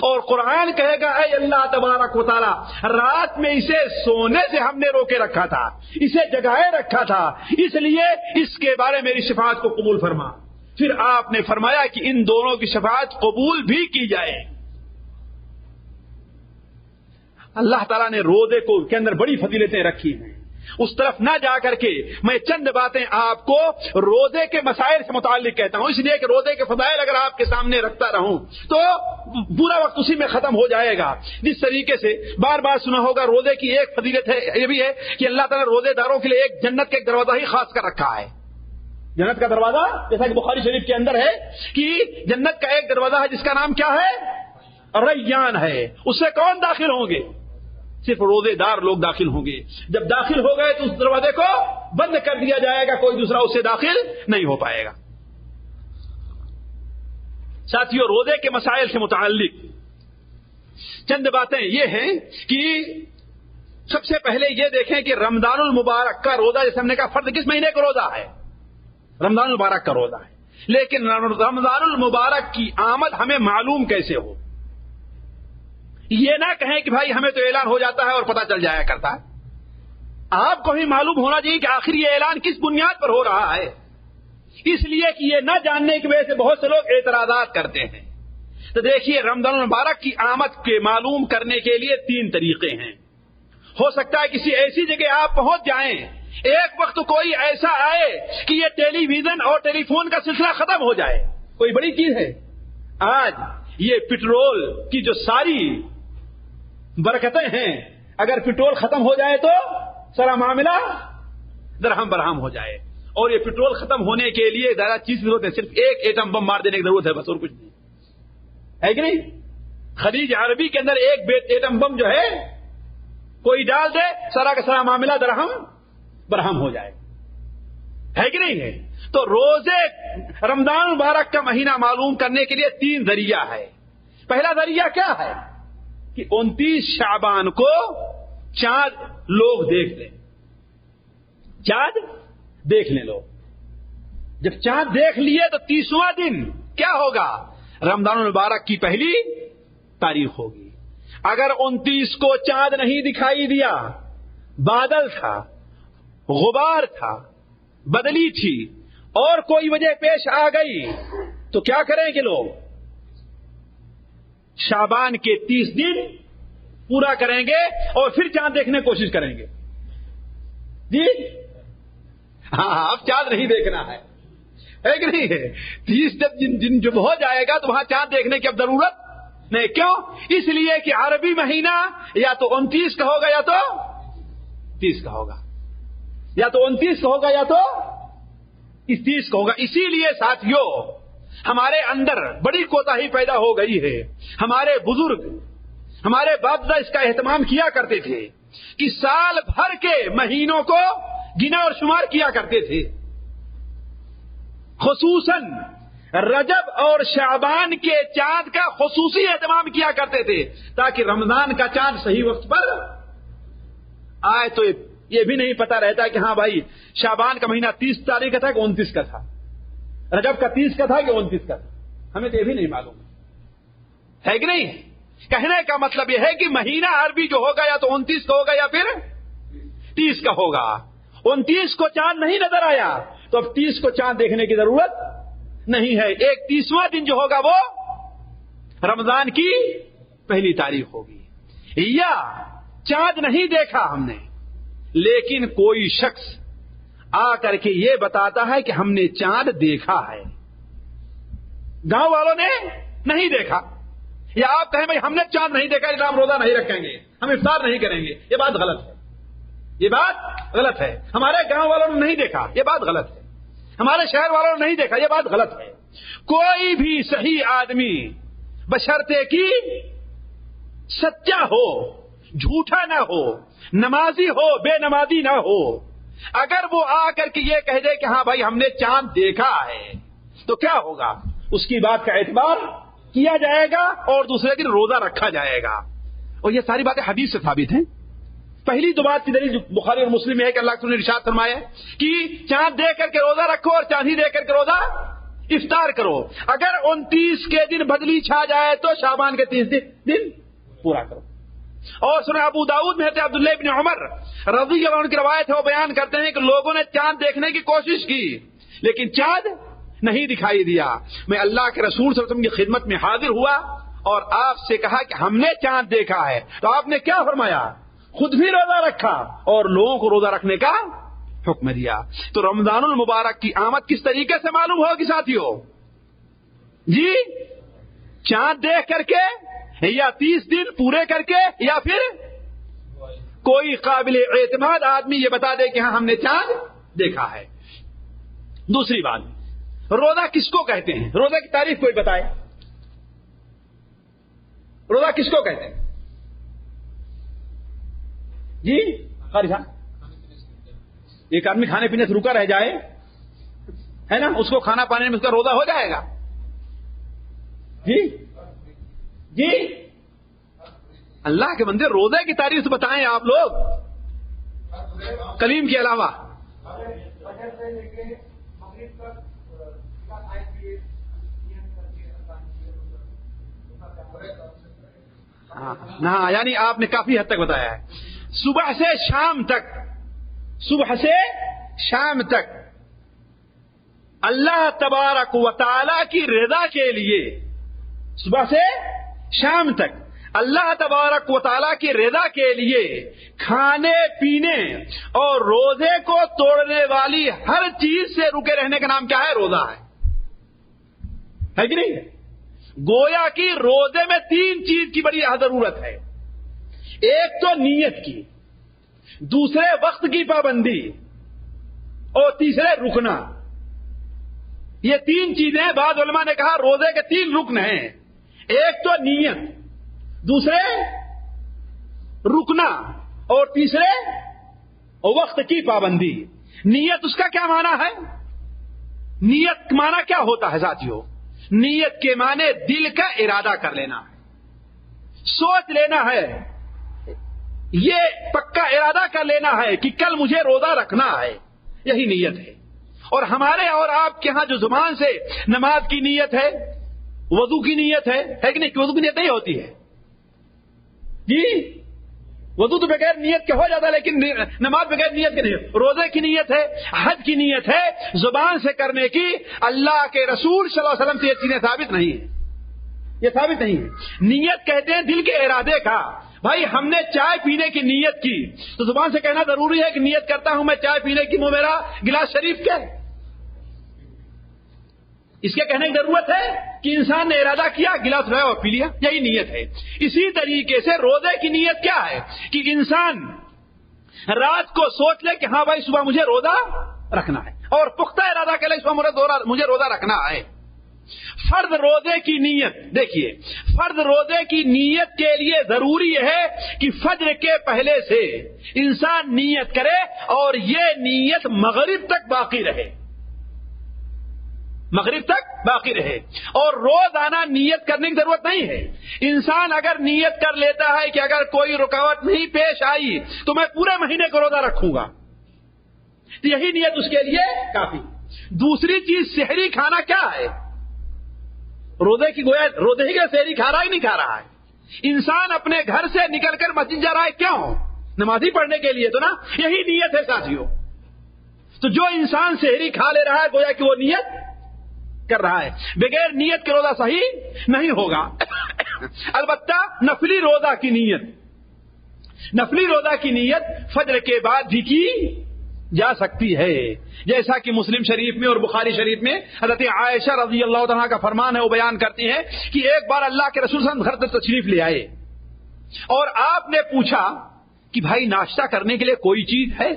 اور قرآن کہے گا اے اللہ تبارک و تعالی، رات میں اسے سونے سے ہم نے روکے رکھا تھا، اسے جگائے رکھا تھا، اس لیے اس کے بارے میں میری شفاعت کو قبول فرما۔ پھر آپ نے فرمایا کہ ان دونوں کی شفاعت قبول بھی کی جائے۔ اللہ تعالیٰ نے روزے کو کے اندر بڑی فضیلتیں رکھی ہیں. اس طرف نہ جا کر کے میں چند باتیں آپ کو روزے کے مسائل سے متعلق کہتا ہوں، اس لیے کہ روزے کے فضائل اگر آپ کے سامنے رکھتا رہوں تو پورا وقت اسی میں ختم ہو جائے گا. جس طریقے سے بار بار سنا ہوگا روزے کی ایک فضیلت ہے، یہ بھی ہے کہ اللہ تعالیٰ روزے داروں کے لیے ایک جنت کا ایک دروازہ ہی خاص کر رکھا ہے. جنت کا دروازہ جیسا کہ بخاری شریف کے اندر ہے کہ جنت کا ایک دروازہ ہے جس کا نام کیا ہے؟ ریان ہے. اس سے کون داخل ہوں گے؟ صرف روزے دار لوگ داخل ہوں گے. جب داخل ہو گئے تو اس دروازے کو بند کر دیا جائے گا، کوئی دوسرا اسے داخل نہیں ہو پائے گا. ساتھیوں، روزے کے مسائل سے متعلق چند باتیں یہ ہیں کہ سب سے پہلے یہ دیکھیں کہ رمضان المبارک کا روزہ، جیسے ہم نے کہا فرض کس مہینے کا روزہ ہے؟ رمضان المبارک کا روزہ ہے. لیکن رمضان المبارک کی آمد ہمیں معلوم کیسے ہو؟ یہ نہ کہیں کہ بھائی ہمیں تو اعلان ہو جاتا ہے اور پتہ چل جایا کرتا ہے. آپ کو بھی معلوم ہونا چاہیے کہ آخر یہ اعلان کس بنیاد پر ہو رہا ہے. اس لیے کہ یہ نہ جاننے کی وجہ سے بہت سے لوگ اعتراضات کرتے ہیں. تو دیکھیے، رمضان المبارک کی آمد کے معلوم کرنے کے لیے 3 طریقے ہیں. ہو سکتا ہے کسی ایسی جگہ آپ پہنچ جائیں، ایک وقت کوئی ایسا آئے کہ یہ ٹیلی ویژن اور ٹیلی فون کا سلسلہ ختم ہو جائے. کوئی بڑی چیز ہے. آج یہ پٹرول کی جو ساری برکتیں ہیں، اگر پٹرول ختم ہو جائے تو سارا معاملہ درہم برہم ہو جائے. اور یہ پٹرول ختم ہونے کے لیے زیادہ چیز کی ضرورت ہے، صرف ایک ایٹم بم مار دینے کی ضرورت ہے، بس اور کچھ نہیں ہے. کہ نہیں؟ خلیج عربی کے اندر ایک ایٹم بم جو ہے کوئی ڈال دے، سارا کا سارا معاملہ درہم برہم ہو جائے. ہے کہ نہیں ہے؟ تو روزے رمضان مبارک کا مہینہ معلوم کرنے کے لیے 3 ذریعہ ہے. پہلا ذریعہ کیا ہے کہ 29 شعبان کو چاند لوگ دیکھ لیں. چاند دیکھ لیں لوگ. جب چاند دیکھ لیے تو 30واں دن کیا ہوگا؟ رمضان المبارک کی پہلی تاریخ ہوگی. اگر 29 کو چاند نہیں دکھائی دیا، بادل تھا، غبار تھا، بدلی تھی اور کوئی وجہ پیش آ گئی تو کیا کریں گے لوگ؟ شعبان کے 30 دن پورا کریں گے اور پھر چاند دیکھنے کی کوشش کریں گے. جی ہاں، اب چاند نہیں دیکھنا ہے کہ نہیں ہے؟ 30 دن جب ہو جائے گا تو وہاں چاند دیکھنے کی اب ضرورت نہیں. کیوں؟ اس لیے کہ عربی مہینہ یا تو 29 کا ہوگا یا تو 30 کا ہوگا، یا تو 29 کا ہوگا یا تو 30 کا ہوگا. اسی لیے ساتھیوں، ہمارے اندر بڑی کوتاہی پیدا ہو گئی ہے. ہمارے بزرگ، ہمارے باپ دادا اس کا اہتمام کیا کرتے تھے کہ سال بھر کے مہینوں کو گنا اور شمار کیا کرتے تھے. خصوصاً رجب اور شعبان کے چاند کا خصوصی اہتمام کیا کرتے تھے تاکہ رمضان کا چاند صحیح وقت پر آئے. تو یہ بھی نہیں پتا رہتا کہ ہاں بھائی شعبان کا مہینہ 30 تاریخ کا تھا کہ 29 کا تھا، رجب کا 30 کا تھا کہ 29 کا تھا. ہمیں تو یہ بھی نہیں معلوم ہے کہ نہیں؟ کہنے کا مطلب یہ ہے کہ مہینہ عربی جو ہوگا یا تو 29 کا ہوگا یا پھر 30 کا ہوگا. 29 کو چاند نہیں نظر آیا تو اب 30 کو چاند دیکھنے کی ضرورت نہیں ہے. ایک 30واں دن جو ہوگا وہ رمضان کی پہلی تاریخ ہوگی. یا چاند نہیں دیکھا ہم نے، لیکن کوئی شخص آ کر کے یہ بتاتا ہے کہ ہم نے چاند دیکھا ہے. گاؤں والوں نے نہیں دیکھا، یا آپ کہیں بھائی ہم نے چاند نہیں دیکھا اس ہم روزہ نہیں رکھیں گے، ہم افطار نہیں کریں گے. یہ بات غلط ہے، یہ بات غلط ہے. ہمارے گاؤں والوں نے نہیں دیکھا، یہ بات غلط ہے. ہمارے شہر والوں نے نہیں دیکھا، یہ بات غلط ہے. کوئی بھی صحیح آدمی بشرطے کی سچا ہو، جھوٹا نہ ہو، نمازی ہو، بے نمازی نہ ہو، اگر وہ آ کر کے یہ کہہ دے کہ ہاں بھائی ہم نے چاند دیکھا ہے تو کیا ہوگا؟ اس کی بات کا اعتبار کیا جائے گا اور دوسرے دن روزہ رکھا جائے گا. اور یہ ساری باتیں حدیث سے ثابت ہیں. پہلی تو بات کی دلیل بخاری اور مسلم میں ہے کہ اللہ تعالیٰ نے ارشاد فرمایا کہ چاند دیکھ کر کے روزہ رکھو اور چاند ہی دیکھ کر کے روزہ افطار کرو. اگر 29 کے دن بدلی چھا جائے تو شعبان کے 30 دن پورا کرو. اور سنیں ابو داؤد میں عبداللہ ابن عمر رضی اللہ عنہ کی روایت ہے، وہ بیان کرتے ہیں کہ لوگوں نے چاند دیکھنے کی کوشش کی لیکن چاند نہیں دکھائی دیا. میں اللہ کے رسول صلی اللہ علیہ وسلم کی خدمت میں حاضر ہوا اور آپ سے کہا کہ ہم نے چاند دیکھا ہے، تو آپ نے کیا فرمایا؟ خود بھی روزہ رکھا اور لوگوں کو روزہ رکھنے کا حکم دیا۔ تو رمضان المبارک کی آمد کس طریقے سے معلوم ہوگی ساتھیوں؟ جی، چاند دیکھ کر کے، یا 30 دن پورے کر کے، یا پھر کوئی قابل اعتماد آدمی یہ بتا دے کہ ہاں ہم نے چاند دیکھا ہے۔ دوسری بات، روزہ کس کو کہتے ہیں؟ روزہ کی تعریف کوئی بتائے، روزہ کس کو کہتے ہیں؟ جی قاری صاحب، ایک آدمی کھانے پینے سے رکا رہ جائے ہے نا، اس کو کھانا پانے میں اس کا روزہ ہو جائے گا؟ جی جی، اللہ کے بندے روزے کی تعریف بتائیں آپ لوگ، کلیم کے علاوہ۔ ہاں، یعنی آپ نے کافی حد تک بتایا ہے، صبح سے شام تک، صبح سے شام تک اللہ تبارک و تعالی کی رضا کے لیے، صبح سے شام تک اللہ تبارک و تعالی کی رضا کے لیے کھانے پینے اور روزے کو توڑنے والی ہر چیز سے رکے رہنے کا نام کیا ہے؟ روزہ ہے کہ نہیں؟ گویا کی روزے میں 3 چیز کی بڑی ضرورت ہے، ایک تو نیت کی، دوسرے وقت کی پابندی، اور تیسرے رکنا۔ یہ 3 چیزیں بعض علماء نے کہا روزے کے 3 رکن ہیں، ایک تو نیت، دوسرے رکنا، اور تیسرے وقت کی پابندی۔ نیت اس کا کیا معنی ہے؟ نیت معنی کیا ہوتا ہے ساتھیوں؟ نیت کے معنی دل کا ارادہ کر لینا ہے، سوچ لینا ہے، یہ پکا ارادہ کر لینا ہے کہ کل مجھے روزہ رکھنا ہے، یہی نیت ہے۔ اور ہمارے اور آپ کے ہاں جو زبان سے نماز کی نیت ہے، وضو کی نیت ہے کہ نہیں؟ وضو کی نیت نہیں ہوتی ہے جی، وضو تو بغیر نیت کے ہو جاتا ہے، لیکن نماز بغیر نیت کے نہیں۔ روزے کی نیت ہے، حج کی نیت ہے، زبان سے کرنے کی۔ اللہ کے رسول صلی اللہ علیہ وسلم سے یہ چیزیں ثابت نہیں ہے، یہ ثابت نہیں ہے۔ نیت کہتے ہیں دل کے ارادے کا۔ بھائی ہم نے چائے پینے کی نیت کی تو زبان سے کہنا ضروری ہے کہ نیت کرتا ہوں میں چائے پینے کی، وہ میرا گلاس شریف کیا ہے؟ اس کے کہنے کی ضرورت ہے کہ انسان نے ارادہ کیا، گلاس اٹھایا اور پی لیا، یہی نیت ہے۔ اسی طریقے سے روزے کی نیت کیا ہے کہ انسان رات کو سوچ لے کہ ہاں بھائی صبح مجھے روزہ رکھنا ہے، اور پختہ ارادہ کر لے صبح مجھے روزہ رکھنا ہے۔ فرض روزے کی نیت، دیکھیے فرض روزے کی نیت کے لیے ضروری ہے کہ فجر کے پہلے سے انسان نیت کرے اور یہ نیت مغرب تک باقی رہے، مغرب تک باقی رہے۔ اور روزانہ نیت کرنے کی ضرورت نہیں ہے۔ انسان اگر نیت کر لیتا ہے کہ اگر کوئی رکاوٹ نہیں پیش آئی تو میں پورے مہینے کو روزہ رکھوں گا، تو یہی نیت اس کے لیے کافی۔ دوسری چیز سحری کھانا کیا ہے؟ روزے کی گویا روزے ہی کا سحری کھا رہا ہی نہیں کھا رہا ہے۔ انسان اپنے گھر سے نکل کر مسجد جا رہا ہے، کیوں؟ نمازی پڑھنے کے لیے تو نا، یہی نیت ہے ساتھیوں۔ تو جو انسان سحری کھا لے رہا ہے گویا کہ وہ نیت کر رہا ہے، بغیر نیت کے روزہ صحیح نہیں ہوگا۔ البتہ نفلی روزہ کی نیت، نفلی روزہ کی نیت فجر کے بعد بھی کی جا سکتی ہے، جیسا کہ مسلم شریف میں اور بخاری شریف میں حضرت عائشہ رضی اللہ عنہا کا فرمان ہے، وہ بیان کرتی ہیں کہ ایک بار اللہ کے رسول صلی اللہ علیہ وسلم گھر سے تشریف لے آئے اور آپ نے پوچھا کہ بھائی ناشتہ کرنے کے لیے کوئی چیز ہے؟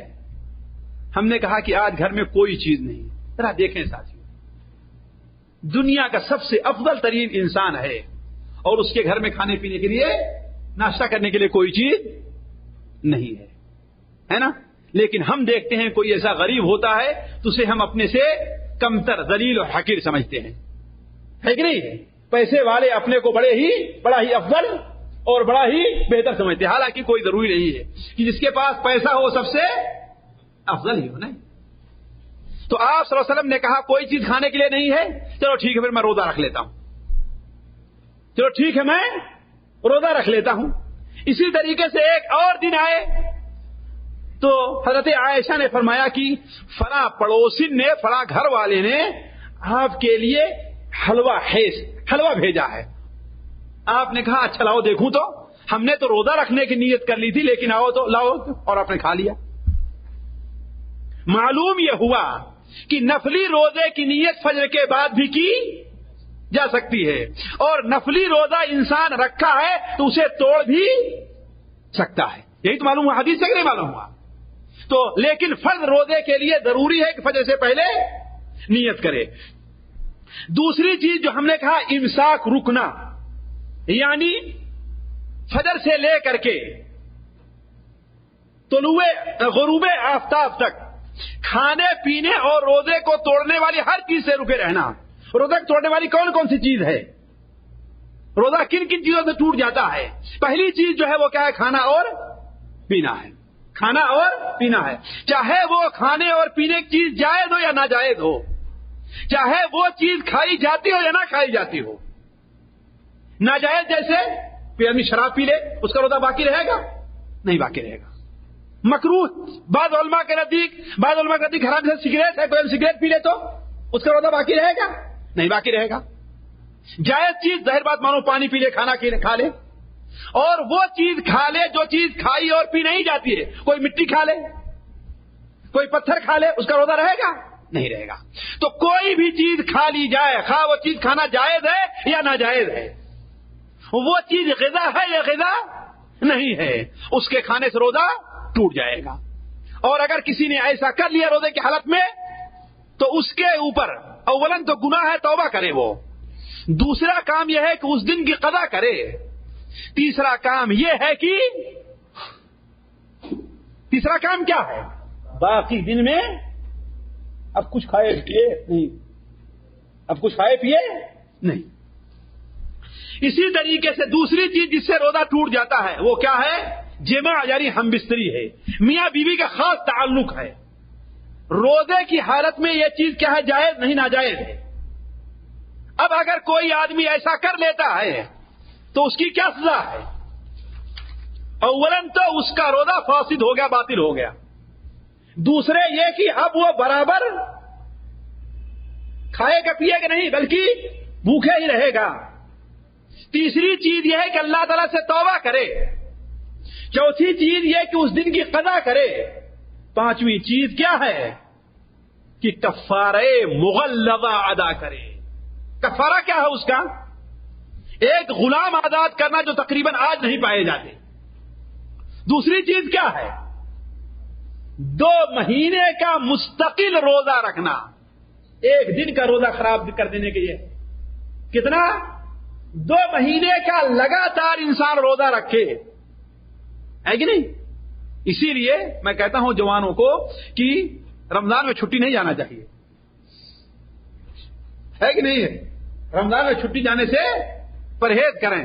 ہم نے کہا کہ آج گھر میں کوئی چیز نہیں۔ ذرا دیکھیں ساتھیوں، دنیا کا سب سے افضل ترین انسان ہے اور اس کے گھر میں کھانے پینے کے لیے، ناشتہ کرنے کے لیے کوئی چیز نہیں ہے نا؟ لیکن ہم دیکھتے ہیں کوئی ایسا غریب ہوتا ہے تو اسے ہم اپنے سے کمتر، ذلیل اور حقیر سمجھتے ہیں، ہے کہ نہیں؟ پیسے والے اپنے کو بڑا ہی افضل اور بڑا ہی بہتر سمجھتے ہیں، حالانکہ کوئی ضروری نہیں ہے کہ جس کے پاس پیسہ ہو سب سے افضل ہی ہو، نہیں؟ تو آپ صلی اللہ علیہ وسلم نے کہا کوئی چیز کھانے کے لیے نہیں ہے، چلو ٹھیک ہے پھر میں روزہ رکھ لیتا ہوں، چلو ٹھیک ہے میں روزہ رکھ لیتا ہوں۔ اسی طریقے سے ایک اور دن آئے تو حضرت عائشہ نے فرمایا کہ فلاں پڑوسن نے، فلاں گھر والے نے آپ کے لیے حلوہ بھیجا ہے۔ آپ نے کہا اچھا لاؤ دیکھوں تو، ہم نے تو روزہ رکھنے کی نیت کر لی تھی لیکن آؤ تو لاؤ، اور آپ نے کھا لیا۔ معلوم یہ ہوا کہ نفلی روزے کی نیت فجر کے بعد بھی کی جا سکتی ہے، اور نفلی روزہ انسان رکھا ہے تو اسے توڑ بھی سکتا ہے۔ یہی تو معلوم ہوا، حدیث سے نہیں معلوم ہوا تو۔ لیکن فرض روزے کے لیے ضروری ہے کہ فجر سے پہلے نیت کرے۔ دوسری چیز جو ہم نے کہا امساک، رکنا، یعنی فجر سے لے کر کے طلوع غروب آفتاب تک کھانے پینے اور روزے کو توڑنے والی ہر چیز سے رکے رہنا۔ روزہ توڑنے والی کون کون سی چیز ہے؟ روزہ کن کن چیزوں سے ٹوٹ جاتا ہے؟ پہلی چیز جو ہے وہ کیا ہے؟ کھانا اور پینا ہے۔ کھانا اور پینا ہے، چاہے وہ کھانے اور پینے کی چیز جائز ہو یا ناجائز ہو، چاہے وہ چیز کھائی جاتی ہو یا نہ کھائی جاتی ہو۔ ناجائز جیسے کوئی آدمی شراب پی لے، اس کا روزہ باقی رہے گا؟ نہیں باقی رہے گا۔ مکروہ، بعض علماء کے نزدیک حرام سے سگریٹ ہے، کوئی سگریٹ پی لے تو اس کا روزہ باقی رہے گا؟ نہیں باقی رہے گا۔ جائز چیز ظاہر بات مانو پانی پی لے، کھانا کھا لے، اور وہ چیز کھا لے جو چیز کھائی اور پی نہیں جاتی ہے، کوئی مٹی کھا لے، کوئی پتھر کھا لے، اس کا روزہ رہے گا؟ نہیں رہے گا۔ تو کوئی بھی چیز کھا لی جائے، خواہ وہ چیز کھانا جائز ہے یا ناجائز ہے، وہ چیز غذا ہے یا غذا نہیں ہے، اس کے کھانے سے روزہ ٹوٹ جائے گا۔ اور اگر کسی نے ایسا کر لیا روزے کی حالت میں تو اس کے اوپر اولاً تو گناہ ہے، توبہ کرے وہ، دوسرا کام یہ ہے کہ اس دن کی قضا کرے، تیسرا کام یہ ہے کہ تیسرا کام کیا ہے؟ باقی دن میں اب کچھ کھائے پیے نہیں، اب کچھ کھائے پیے نہیں۔ اسی طریقے سے دوسری چیز جس سے روزہ ٹوٹ جاتا ہے وہ کیا ہے؟ جماع، یعنی ہم بستری ہے، میاں بیوی کا خاص تعلق ہے۔ روزے کی حالت میں یہ چیز کیا ہے؟ جائز نہیں، ناجائز ہے۔ اب اگر کوئی آدمی ایسا کر لیتا ہے تو اس کی کیا سزا ہے؟ اولاً تو اس کا روزہ فاسد ہو گیا، باطل ہو گیا۔ دوسرے یہ کہ اب وہ برابر کھائے گا پیے گا نہیں، بلکہ بھوکے ہی رہے گا۔ تیسری چیز یہ ہے کہ اللہ تعالیٰ سے توبہ کرے۔ چوتھی چیز یہ کہ اس دن کی قضا کرے۔ پانچویں چیز کیا ہے؟ کہ کفارہ مغلظہ ادا کرے۔ کفارہ کیا ہے اس کا؟ ایک غلام آزاد کرنا جو تقریباً آج نہیں پائے جاتے۔ دوسری چیز کیا ہے؟ 2 مہینے کا مستقل روزہ رکھنا، ایک دن کا روزہ خراب کر دینے کے لیے کتنا؟ 2 مہینے کا لگاتار انسان روزہ رکھے، ہے کہ نہیں؟ اسی لیے میں کہتا ہوں جوانوں کو کہ رمضان میں چھٹی نہیں جانا چاہیے، ہے کہ نہیں ہے؟ رمضان میں چھٹی جانے سے پرہیز کریں۔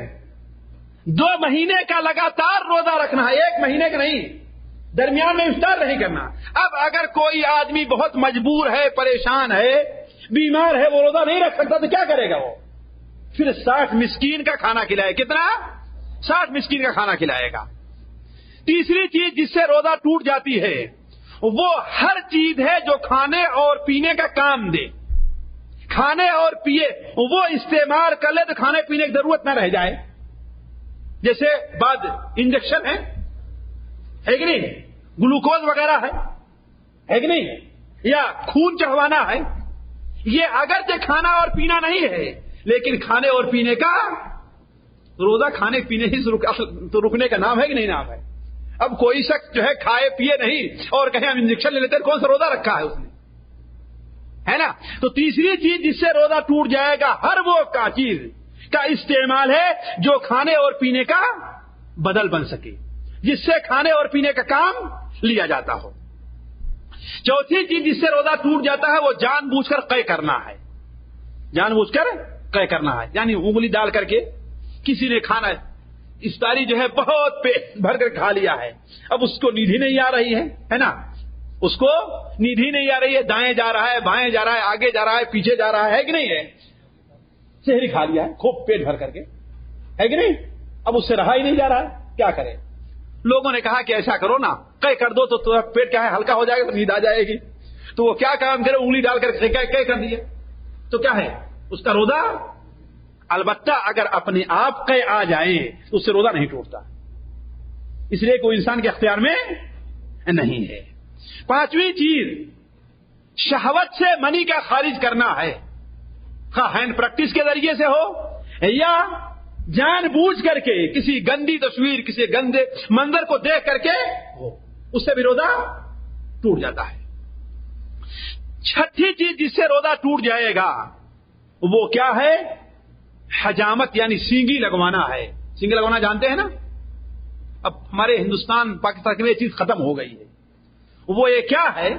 2 مہینے کا لگاتار روزہ رکھنا ہے، 1 مہینے کا نہیں، درمیان میں افطار نہیں کرنا۔ اب اگر کوئی آدمی بہت مجبور ہے، پریشان ہے، بیمار ہے، وہ روزہ نہیں رکھ سکتا تو کیا کرے گا؟ وہ پھر 60 مسکین کا کھانا کھلائے۔ کتنا؟ 60 مسکین کا کھانا کھلائے گا۔ تیسری چیز جس سے روزہ ٹوٹ جاتی ہے وہ ہر چیز ہے جو کھانے اور پینے کا کام دے۔ کھانے اور پیے وہ استعمال کر لے تو کھانے پینے کی ضرورت نہ رہ جائے، جیسے بعد انجیکشن ہے کہ نہیں، گلوکوز وغیرہ ہے کہ نہیں، یا خون چڑھوانا ہے، یہ اگرچہ کھانا اور پینا نہیں ہے لیکن کھانے اور پینے کا روزہ کھانے پینے ہی تو رکنے کا نام ہے کہ نہیں نام ہے؟ اب کوئی شخص جو ہے کھائے پیے نہیں اور کہیں ہم انجیکشن لے لیتے کون سا روزہ رکھا ہے اس نے، ہے نا؟ تو تیسری چیز جس سے روزہ ٹوٹ جائے گا ہر وہ کا چیز کا استعمال ہے جو کھانے اور پینے کا بدل بن سکے، جس سے کھانے اور پینے کا کام لیا جاتا ہو۔ چوتھی چیز جس سے روزہ ٹوٹ جاتا ہے وہ جان بوجھ کر قے کرنا ہے، جان بوجھ کر قے کرنا ہے، یعنی انگلی ڈال کر کے کسی نے کھانا افطاری جو ہے بہت پیٹ بھر کر کھا لیا ہے، اب اس کو نیند ہی نہیں آ رہی ہے نا، اس کو نیند ہی نہیں آ رہی ہے، دائیں جا رہا ہے، بائیں جا رہا ہے، آگے جا رہا ہے، پیچھے جا رہا ہے کہ نہیں ہے، سحری کھا لیا ہے خوب پیٹ بھر کر کے، ہے کہ نہیں، اب اس سے رہا ہی نہیں جا رہا ہے، کیا کرے؟ لوگوں نے کہا کہ ایسا کرو نا، قے کر دو تو پیٹ کیا ہے ہلکا ہو جائے گا تو نیند آ جائے گی، تو وہ کیا کام کرے؟ انگلی ڈال کر قے کر دیے تو کیا ہے؟ اس کا روزہ البتہ اگر اپنے آپ قے آ جائیں تو اس سے روزہ نہیں ٹوٹتا، اس لیے کوئی انسان کے اختیار میں نہیں ہے۔ پانچویں چیز شہوت سے منی کا خارج کرنا ہے، خواہ ہینڈ پریکٹس کے ذریعے سے ہو یا جان بوجھ کر کے کسی گندی تصویر، کسی گندے منظر کو دیکھ کر کے ہو، اس سے بھی روزہ ٹوٹ جاتا ہے۔ چھٹی چیز جس سے روزہ ٹوٹ جائے گا وہ کیا ہے؟ حجامت، یعنی سینگی لگوانا ہے۔ سینگی لگوانا جانتے ہیں نا؟ اب ہمارے ہندوستان پاکستان میں یہ چیز ختم ہو گئی ہے۔ وہ یہ کیا ہے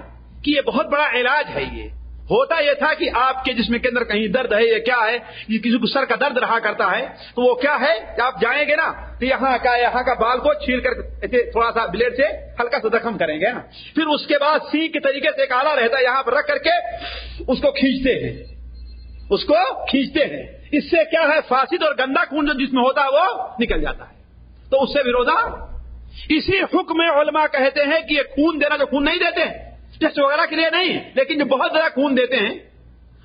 کہ یہ بہت بڑا علاج ہے۔ یہ ہوتا یہ تھا کہ آپ کے جسم کے اندر کہیں درد ہے، یہ کیا ہے، یہ کسی کو سر کا درد رہا کرتا ہے تو وہ کیا ہے کہ آپ جائیں گے نا تو یہاں کا بال کو چھیل کر تھوڑا سا بلیڈ سے ہلکا سا زخم کریں گے نا، پھر اس کے بعد سینگ کے طریقے سے ایک آلہ رہتا ہے، یہاں پر رکھ کر کے اس کو کھینچتے ہیں، اس کو کھینچتے ہیں۔ اس سے کیا ہے، فاسد اور گندا خون جو جس میں ہوتا ہے وہ نکل جاتا ہے، تو اس سے بھی روزہ۔ اسی حکم میں علماء کہتے ہیں کہ یہ خون دینا، جو خون نہیں دیتے ٹیسٹ وغیرہ کے لیے نہیں، لیکن جو بہت زیادہ خون دیتے ہیں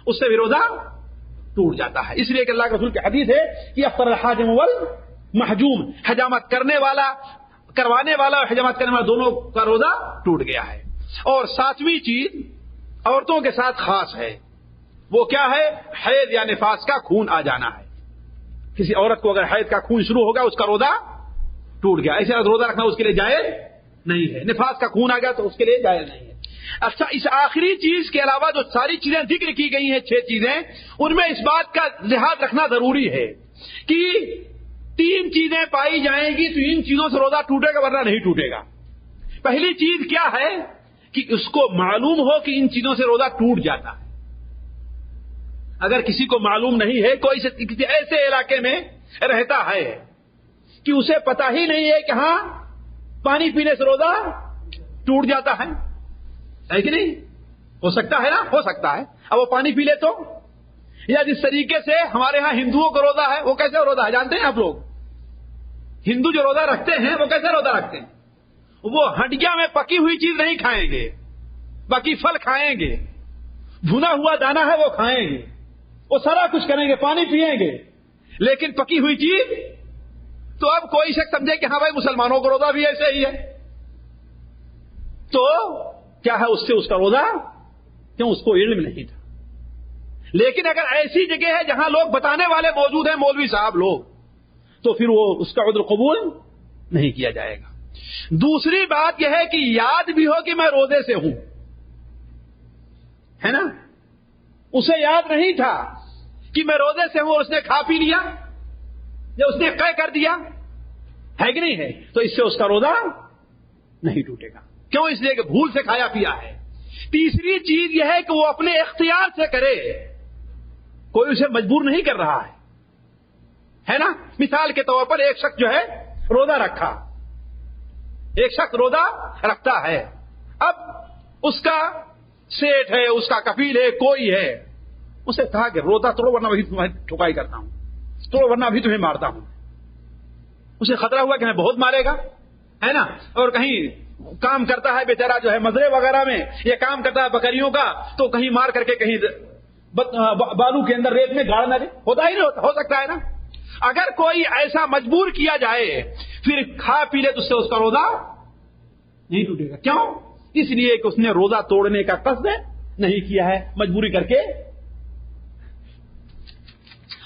اس سے بھی روزہ ٹوٹ جاتا ہے۔ اس لیے کہ اللہ کے رسول کی حدیث ہے کہ افطر الحاجم والمحجوم، حجامت کرنے والا، کروانے والا اور حجامت کرنے والا دونوں کا روزہ ٹوٹ گیا ہے۔ اور ساتویں چیز عورتوں کے ساتھ خاص ہے، وہ کیا ہے؟ حیض یا نفاس کا خون آ جانا ہے۔ کسی عورت کو اگر حیض کا خون شروع ہوگا اس کا روزہ ٹوٹ گیا، ایسے روزہ رکھنا اس کے لیے جائز نہیں ہے۔ نفاس کا خون آ گیا تو اس کے لیے جائز نہیں ہے۔ اچھا، اس آخری چیز کے علاوہ جو ساری چیزیں ذکر کی گئی ہیں، 6 چیزیں، ان میں اس بات کا لحاظ رکھنا ضروری ہے کہ 3 چیزیں پائی جائیں گی تو ان چیزوں سے روزہ ٹوٹے گا ورنہ نہیں ٹوٹے گا۔ پہلی چیز کیا ہے کہ اس کو معلوم ہو کہ ان چیزوں سے روزہ ٹوٹ جاتا ہے۔ اگر کسی کو معلوم نہیں ہے، کوئی کسی ایسے علاقے میں رہتا ہے کہ اسے پتا ہی نہیں ہے کہ ہاں پانی پینے سے روزہ ٹوٹ جاتا ہے کہ نہیں؟ ہو سکتا ہے نا، ہو سکتا ہے۔ اب وہ پانی پی لے تو، یا جس طریقے سے ہمارے ہاں ہندوؤں کا روزہ ہے، وہ کیسے روزہ ہے جانتے ہیں آپ لوگ؟ ہندو جو روزہ رکھتے ہیں وہ کیسے روزہ رکھتے ہیں؟ وہ ہڈیاں میں پکی ہوئی چیز نہیں کھائیں گے، باقی پھل کھائیں گے، بھنا ہوا دانا ہے وہ کھائیں گے، وہ سارا کچھ کریں گے، پانی پیئیں گے، لیکن پکی ہوئی چیز۔ تو اب کوئی شخص سمجھے کہ ہاں بھائی مسلمانوں کا روزہ بھی ایسے ہی ہے، تو کیا ہے اس سے اس کا روزہ، کیوں؟ اس کو علم نہیں تھا۔ لیکن اگر ایسی جگہ ہے جہاں لوگ بتانے والے موجود ہیں، مولوی صاحب لوگ، تو پھر وہ اس کا عذر قبول نہیں کیا جائے گا۔ دوسری بات یہ ہے کہ یاد بھی ہو کہ میں روزے سے ہوں، ہے نا؟ اسے یاد نہیں تھا کہ میں روزے سے ہوں اور اس نے کھا پی لیا یا اس نے قے کر دیا، ہے کہ نہیں ہے؟ تو اس سے اس کا روزہ نہیں ٹوٹے گا۔ کیوں؟ اس لیے کہ بھول سے کھایا پیا ہے۔ تیسری چیز یہ ہے کہ وہ اپنے اختیار سے کرے، کوئی اسے مجبور نہیں کر رہا ہے نا؟ مثال کے طور پر ایک شخص جو ہے روزہ رکھا، ایک شخص روزہ رکھتا ہے، اب اس کا سیٹ ہے، اس کا کفیل ہے، کوئی ہے، اسے کہا کہ روزہ توڑو ورنہ بھی تمہیں ٹھکائی کرتا ہوں، توڑو ورنہ بھی تمہیں مارتا ہوں۔ اسے خطرہ ہوا کہ ہمیں بہت مارے گا، ہے نا؟ اور کہیں کام کرتا ہے بیچارہ جو ہے مزرے وغیرہ میں، یہ کام کرتا ہے بکریوں کا، تو کہیں مار کر کے کہیں بالو کے اندر ریت میں گاڑ نہ دے، ہوتا ہی نہیں ہوتا، ہو سکتا ہے نا؟ اگر کوئی ایسا مجبور کیا جائے پھر کھا پی لے تو اس سے اس کا روزہ نہیں ٹوٹے گا۔ کیوں؟ اس لیے کہ اس نے روزہ توڑنے کا قصد نہیں کیا ہے، مجبوری کر کے۔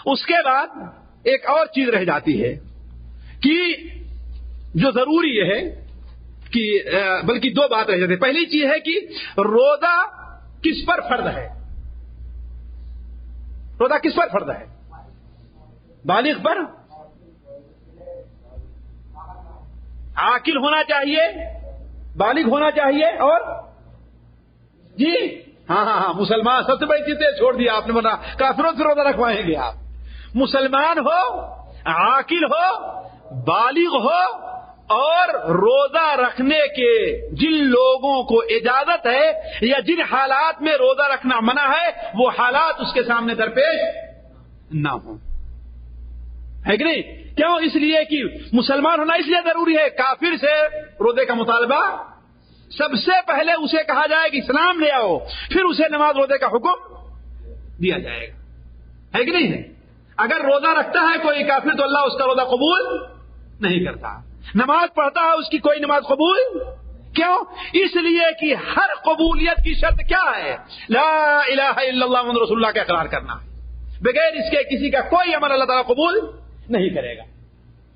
اس کے بعد ایک اور چیز رہ جاتی ہے کہ جو ضروری ہے کہ بلکہ 2 بات رہ جاتی ہے۔ پہلی چیز ہے کہ روزہ کس پر فرض ہے؟ روزہ کس پر فرض ہے؟ بالغ پر، عاقل ہونا چاہیے، بالغ ہونا چاہیے، اور جی ہاں مسلمان، سب سے بڑی چیزیں چھوڑ دیا آپ نے، ورنہ کافروں سے روزہ رکھوائیں گے آپ۔ مسلمان ہو، عاقل ہو، بالغ ہو، اور روزہ رکھنے کے جن لوگوں کو اجازت ہے یا جن حالات میں روزہ رکھنا منع ہے وہ حالات اس کے سامنے درپیش نہ ہوں، ہے کہ نہیں؟ کیوں؟ اس لیے کہ مسلمان ہونا اس لیے ضروری ہے، کافر سے روزے کا مطالبہ سب سے پہلے اسے کہا جائے کہ اسلام لے آؤ، پھر اسے نماز روزے کا حکم دیا جائے گا، ہے کہ نہیں ہے؟ اگر روزہ رکھتا ہے کوئی کافر تو اللہ اس کا روزہ قبول نہیں کرتا. نماز پڑھتا ہے اس کی کوئی نماز قبول. کیوں؟ اس لیے کہ ہر قبولیت کی شرط کیا ہے؟ لا الہ الا اللہ محمد رسول اللہ کا اقرار کرنا. بغیر اس کے کسی کا کوئی عمل اللہ تعالیٰ قبول نہیں کرے گا،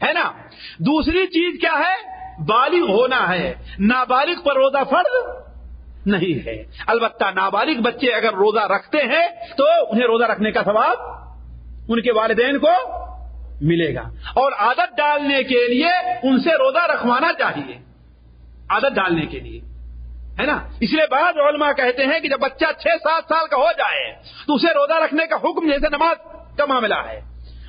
ہے نا. دوسری چیز کیا ہے؟ بالغ ہونا ہے. نابالغ پر روزہ فرض نہیں ہے. البتہ نابالغ بچے اگر روزہ رکھتے ہیں تو انہیں روزہ رکھنے کا ثواب ان کے والدین کو ملے گا، اور عادت ڈالنے کے لیے ان سے روزہ رکھوانا چاہیے، عادت ڈالنے کے لیے، ہے نا. اس لیے بعض علماء کہتے ہیں کہ جب بچہ 6-7 سال کا ہو جائے تو اسے روزہ رکھنے کا حکم جیسے نماز کا معاملہ ہے،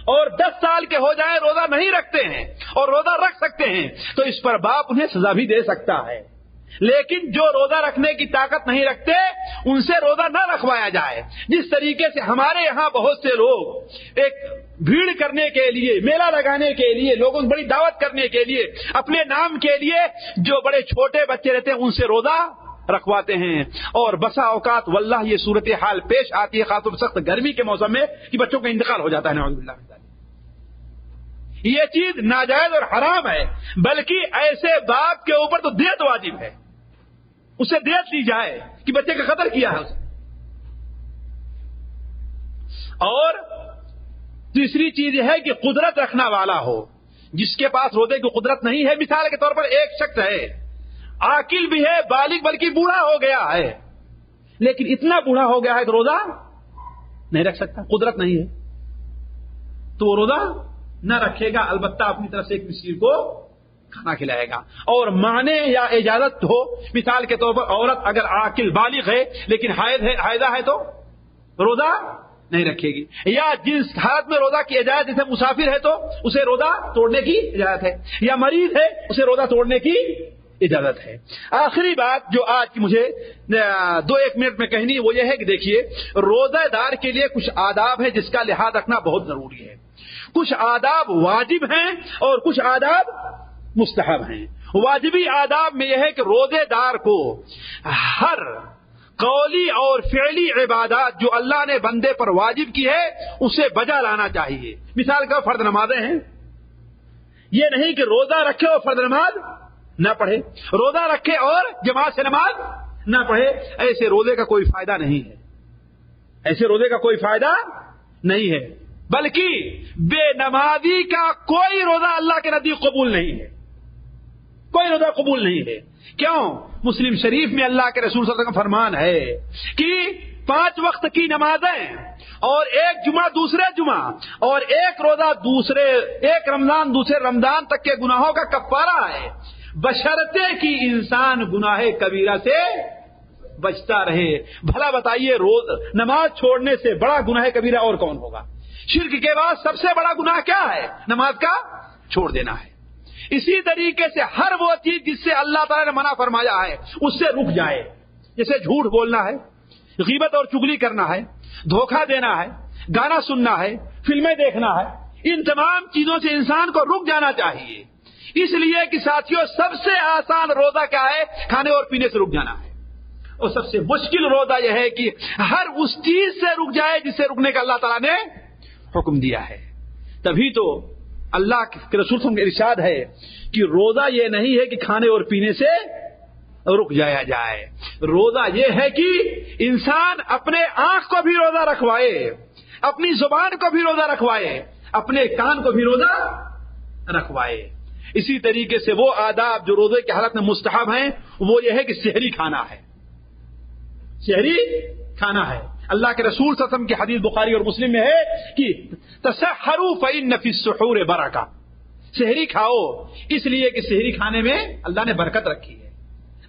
اور 10 سال کے ہو جائے روزہ نہیں رکھتے ہیں اور روزہ رکھ سکتے ہیں تو اس پر باپ انہیں سزا بھی دے سکتا ہے. لیکن جو روزہ رکھنے کی طاقت نہیں رکھتے ان سے روزہ نہ رکھوایا جائے. جس طریقے سے ہمارے یہاں بہت سے لوگ ایک بھیڑ کرنے کے لیے، میلہ لگانے کے لیے، لوگوں کو بڑی دعوت کرنے کے لیے، اپنے نام کے لیے جو بڑے چھوٹے بچے رہتے ہیں ان سے روزہ رکھواتے ہیں، اور بسا اوقات واللہ یہ صورتحال پیش آتی ہے خاص طور پر سخت گرمی کے موسم میں کہ بچوں کا انتقال ہو جاتا ہے. نعوذ باللہ. یہ چیز ناجائز اور حرام ہے، بلکہ ایسے باپ کے اوپر تو دیت واجب ہے، اسے دیت دی جائے کہ بچے کا قتل کیا ہے اسے. اور تیسری چیز یہ ہے کہ قدرت رکھنا والا ہو. جس کے پاس روزے کی قدرت نہیں ہے، مثال کے طور پر ایک شخص ہے، عاقل بھی ہے، بالغ بلکہ بوڑھا ہو گیا ہے، لیکن اتنا بوڑھا ہو گیا ہے کہ روزہ نہیں رکھ سکتا، قدرت نہیں ہے، تو وہ روزہ نہ رکھے گا. البتہ اپنی طرف سے ایک مسکین کو کھانا کھلائے گا. اور معنی یا اجازت ہو، مثال کے طور پر عورت اگر عاقل بالغ ہے لیکن حائضہ ہے تو روزہ نہیں رکھے گی، یا جس حالت میں روزہ کی اجازت، جیسے مسافر ہے تو اسے روزہ توڑنے کی اجازت ہے، یا مریض ہے اسے روزہ توڑنے کی اجازت ہے. آخری بات جو آج کی مجھے 2-1 منٹ میں کہنی ہے وہ یہ ہے کہ دیکھیے، روزہ دار کے لیے کچھ آداب ہے جس کا لحاظ رکھنا بہت ضروری ہے. کچھ آداب واجب ہیں اور کچھ آداب مستحب ہیں. واجبی آداب میں یہ ہے کہ روزے دار کو ہر قولی اور فعلی عبادات جو اللہ نے بندے پر واجب کی ہے اسے بجا لانا چاہیے. مثال کا فرض نمازیں ہیں، یہ نہیں کہ روزہ رکھے اور فرض نماز نہ پڑھے، روزہ رکھے اور جماعت سے نماز نہ پڑھے. ایسے روزے کا کوئی فائدہ نہیں ہے، ایسے روزے کا کوئی فائدہ نہیں ہے، بلکہ بے نمازی کا کوئی روزہ اللہ کے نزدیک قبول نہیں ہے، کوئی روزہ قبول نہیں ہے. کیوں؟ مسلم شریف میں اللہ کے رسول صلی اللہ علیہ وسلم کا فرمان ہے کہ 5 وقت کی نمازیں اور ایک جمعہ دوسرے جمعہ اور ایک روزہ ایک رمضان دوسرے رمضان تک کے گناہوں کا کفارہ ہے، بشرطے کہ انسان گناہ کبیرہ سے بچتا رہے. بھلا بتائیے نماز چھوڑنے سے بڑا گناہ کبیرہ اور کون ہوگا؟ شرک کے بعد سب سے بڑا گناہ کیا ہے؟ نماز کا چھوڑ دینا ہے. اسی طریقے سے ہر وہ چیز جس سے اللہ تعالیٰ نے منع فرمایا ہے اس سے رک جائے، جیسے جھوٹ بولنا ہے، غیبت اور چغلی کرنا ہے، دھوکہ دینا ہے، گانا سننا ہے، فلمیں دیکھنا ہے. ان تمام چیزوں سے انسان کو رک جانا چاہیے. اس لیے کہ ساتھیوں سب سے آسان روزہ کیا ہے؟ کھانے اور پینے سے رک جانا ہے. اور سب سے مشکل روزہ یہ ہے کہ ہر اس چیز سے رک جائے جس سے رکنے کا اللہ تعالیٰ نے حکم دیا ہے. تبھی تو اللہ کے رسول کا ارشاد ہے کہ روزہ یہ نہیں ہے کہ کھانے اور پینے سے رک جایا جائے. روزہ یہ ہے کہ انسان اپنے آنکھ کو بھی روزہ رکھوائے، اپنی زبان کو بھی روزہ رکھوائے، اپنے کان کو بھی روزہ رکھوائے. اسی طریقے سے وہ آداب جو روزے کی حالت میں مستحب ہیں وہ یہ ہے کہ سحری کھانا ہے، سحری کھانا ہے. اللہ کے رسول صلی اللہ علیہ وسلم کی حدیث بخاری اور مسلم میں ہے کہ تسحروا فإن فی السحور برکہ، سحری کھاؤ اس لیے کہ سحری کھانے میں اللہ نے برکت رکھی ہے.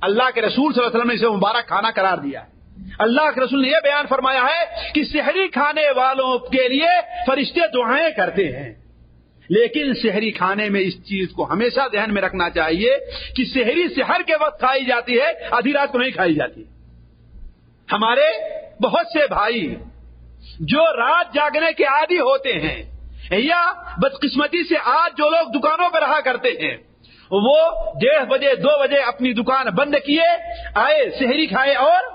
اللہ کے رسول صلی اللہ علیہ وسلم نے اسے مبارک کھانا قرار دیا ہے. اللہ کے رسول نے یہ بیان فرمایا ہے کہ سحری کھانے والوں کے لیے فرشتے دعائیں کرتے ہیں. لیکن سحری کھانے میں اس چیز کو ہمیشہ ذہن میں رکھنا چاہیے کہ سحری سحر کے وقت کھائی جاتی ہے، آدھی رات کو نہیں کھائی جاتی. ہمارے بہت سے بھائی جو رات جاگنے کے عادی ہوتے ہیں یا بدقسمتی سے آج جو لوگ دکانوں پہ رہا کرتے ہیں وہ 1:30 بجے 2 بجے اپنی دکان بند کیے، آئے سحری کھائے اور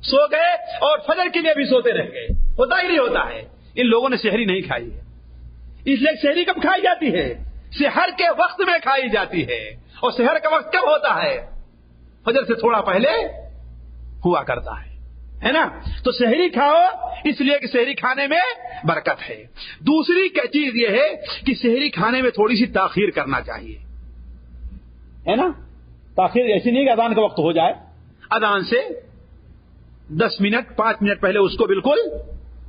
سو گئے اور فجر کے لیے بھی سوتے رہ گئے. ہوتا ہی نہیں ہوتا ہے. ان لوگوں نے سحری نہیں کھائی ہے. اس لیے سحری کب کھائی جاتی ہے؟ سحر کے وقت میں کھائی جاتی ہے. اور سحر کا وقت کب ہوتا ہے؟ فجر سے تھوڑا پہلے ہوا کرتا ہے نا. تو سحری کھاؤ اس لیے کہ سحری کھانے میں برکت ہے. دوسری چیز یہ ہے کہ سحری کھانے میں تھوڑی سی تاخیر کرنا چاہیے، ہے نا. تاخیر ایسی نہیں کہ اذان کا وقت ہو جائے، اذان سے 10 منٹ 5 منٹ پہلے اس کو بالکل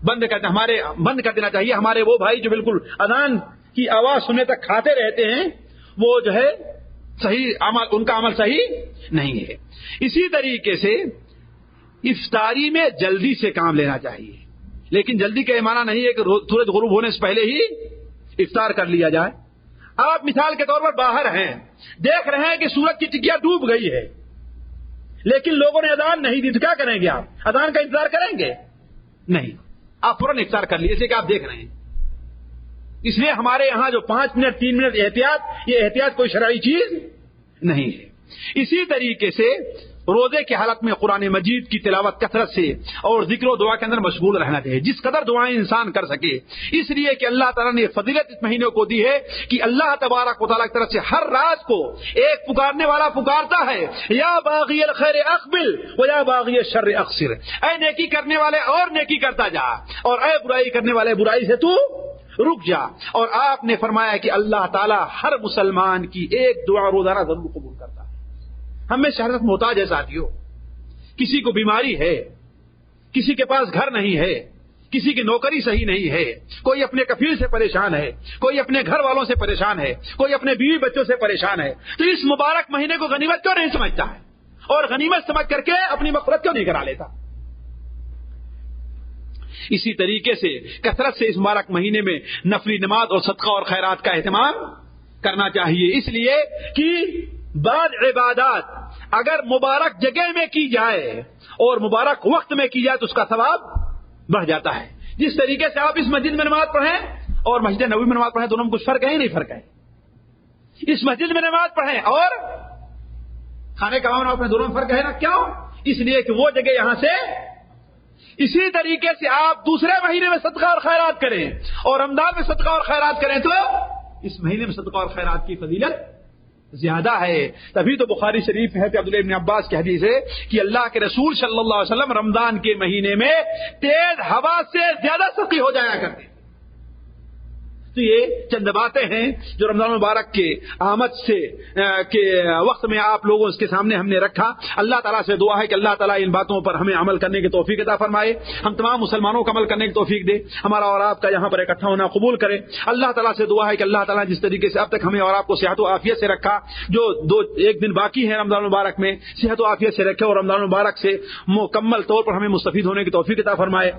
بند کر دینا چاہیے. ہمارے وہ بھائی جو بالکل اذان کی آواز سننے تک کھاتے رہتے ہیں، وہ جو ہے صحیح عمل، ان کا عمل صحیح نہیں ہے. اسی طریقے سے افطاری میں جلدی سے کام لینا چاہیے، لیکن جلدی کا یہ معنی نہیں ہے کہ سورج غروب ہونے سے پہلے ہی افطار کر لیا جائے. آپ مثال کے طور پر باہر ہیں، دیکھ رہے ہیں کہ سورج کی ٹکیا ڈوب گئی ہے، لیکن لوگوں نے اذان نہیں دی، تو کیا کریں گے؟ آپ اذان کا انتظار کریں گے؟ نہیں، آپ فوراً افطار کر لیجیے، جیسے کہ آپ دیکھ رہے ہیں. اس لیے ہمارے یہاں جو 5 منٹ 3 منٹ احتیاط، یہ احتیاط کوئی شرعی چیز نہیں ہے. اسی طریقے سے روزے کی حالت میں قرآن مجید کی تلاوت کثرت سے اور ذکر و دعا کے اندر مشغول رہنا چاہیے، جس قدر دعائیں انسان کر سکے. اس لیے کہ اللہ تعالیٰ نے فضیلت اس مہینے کو دی ہے کہ اللہ تبارک و تعالیٰ کی طرف سے ہر رات کو ایک پکارنے والا پکارتا ہے، یا باغی الخیر اقبل و یا باغی الشر اقصر. اے نیکی کرنے والے اور نیکی کرتا جا، اور اے برائی کرنے والے برائی سے تو رک جا. اور آپ نے فرمایا کہ اللہ تعالیٰ ہر مسلمان کی ایک دعا روزانہ ضرور قبول کرتا ہے. ہم میں شہرت محتاج ہے ساتھیوں، کسی کو بیماری ہے، کسی کے پاس گھر نہیں ہے، کسی کی نوکری صحیح نہیں ہے، کوئی اپنے کفیل سے پریشان ہے، کوئی اپنے گھر والوں سے پریشان ہے، کوئی اپنے بیوی بچوں سے پریشان ہے. تو اس مبارک مہینے کو غنیمت کیوں نہیں سمجھتا ہے، اور غنیمت سمجھ کر کے اپنی مغفرت کیوں نہیں کرا لیتا؟ اسی طریقے سے کثرت سے اس مبارک مہینے میں نفلی نماز اور صدقہ اور خیرات کا اہتمام کرنا چاہیے. اس لیے کہ بعض عبادات اگر مبارک جگہ میں کی جائے اور مبارک وقت میں کی جائے تو اس کا ثواب بڑھ جاتا ہے. جس طریقے سے آپ اس مسجد میں نماز پڑھیں اور مسجد نبوی میں نماز پڑھیں، دونوں میں کچھ فرق ہے نہیں؟ فرق ہے. اس مسجد میں نماز پڑھیں اور کھانے کا نماز پڑھیں، دونوں میں فرق ہے نا. کیوں؟ اس لیے کہ وہ جگہ یہاں سے. اسی طریقے سے آپ دوسرے مہینے میں صدقہ اور خیرات کریں اور رمضان میں صدقہ اور خیرات کریں تو اس مہینے میں صدقہ اور خیرات کی فضیلت زیادہ ہے. تبھی تو بخاری شریف میں ہے کہ عبداللہ ابن عباس کی حدیث ہے کہ اللہ کے رسول صلی اللہ علیہ وسلم رمضان کے مہینے میں تیز ہوا سے زیادہ سخی ہو جایا کرتے. تو یہ چند باتیں ہیں جو رمضان مبارک کے آمد سے کے وقت میں آپ لوگوں کے سامنے ہم نے رکھا. اللہ تعالیٰ سے دعا ہے کہ اللہ تعالیٰ ان باتوں پر ہمیں عمل کرنے کی توفیق عطا فرمائے، ہم تمام مسلمانوں کو عمل کرنے کی توفیق دے، ہمارا اور آپ کا یہاں پر اکٹھا ہونا قبول کرے. اللہ تعالیٰ سے دعا ہے کہ اللہ تعالیٰ جس طریقے سے اب تک ہمیں اور آپ کو صحت و عافیت سے رکھا، جو ایک دن باقی ہے رمضان مبارک میں، صحت و عافیت سے رکھے اور رمضان مبارک سے مکمل طور پر ہمیں مستفید ہونے کی توفیق عطا فرمائے.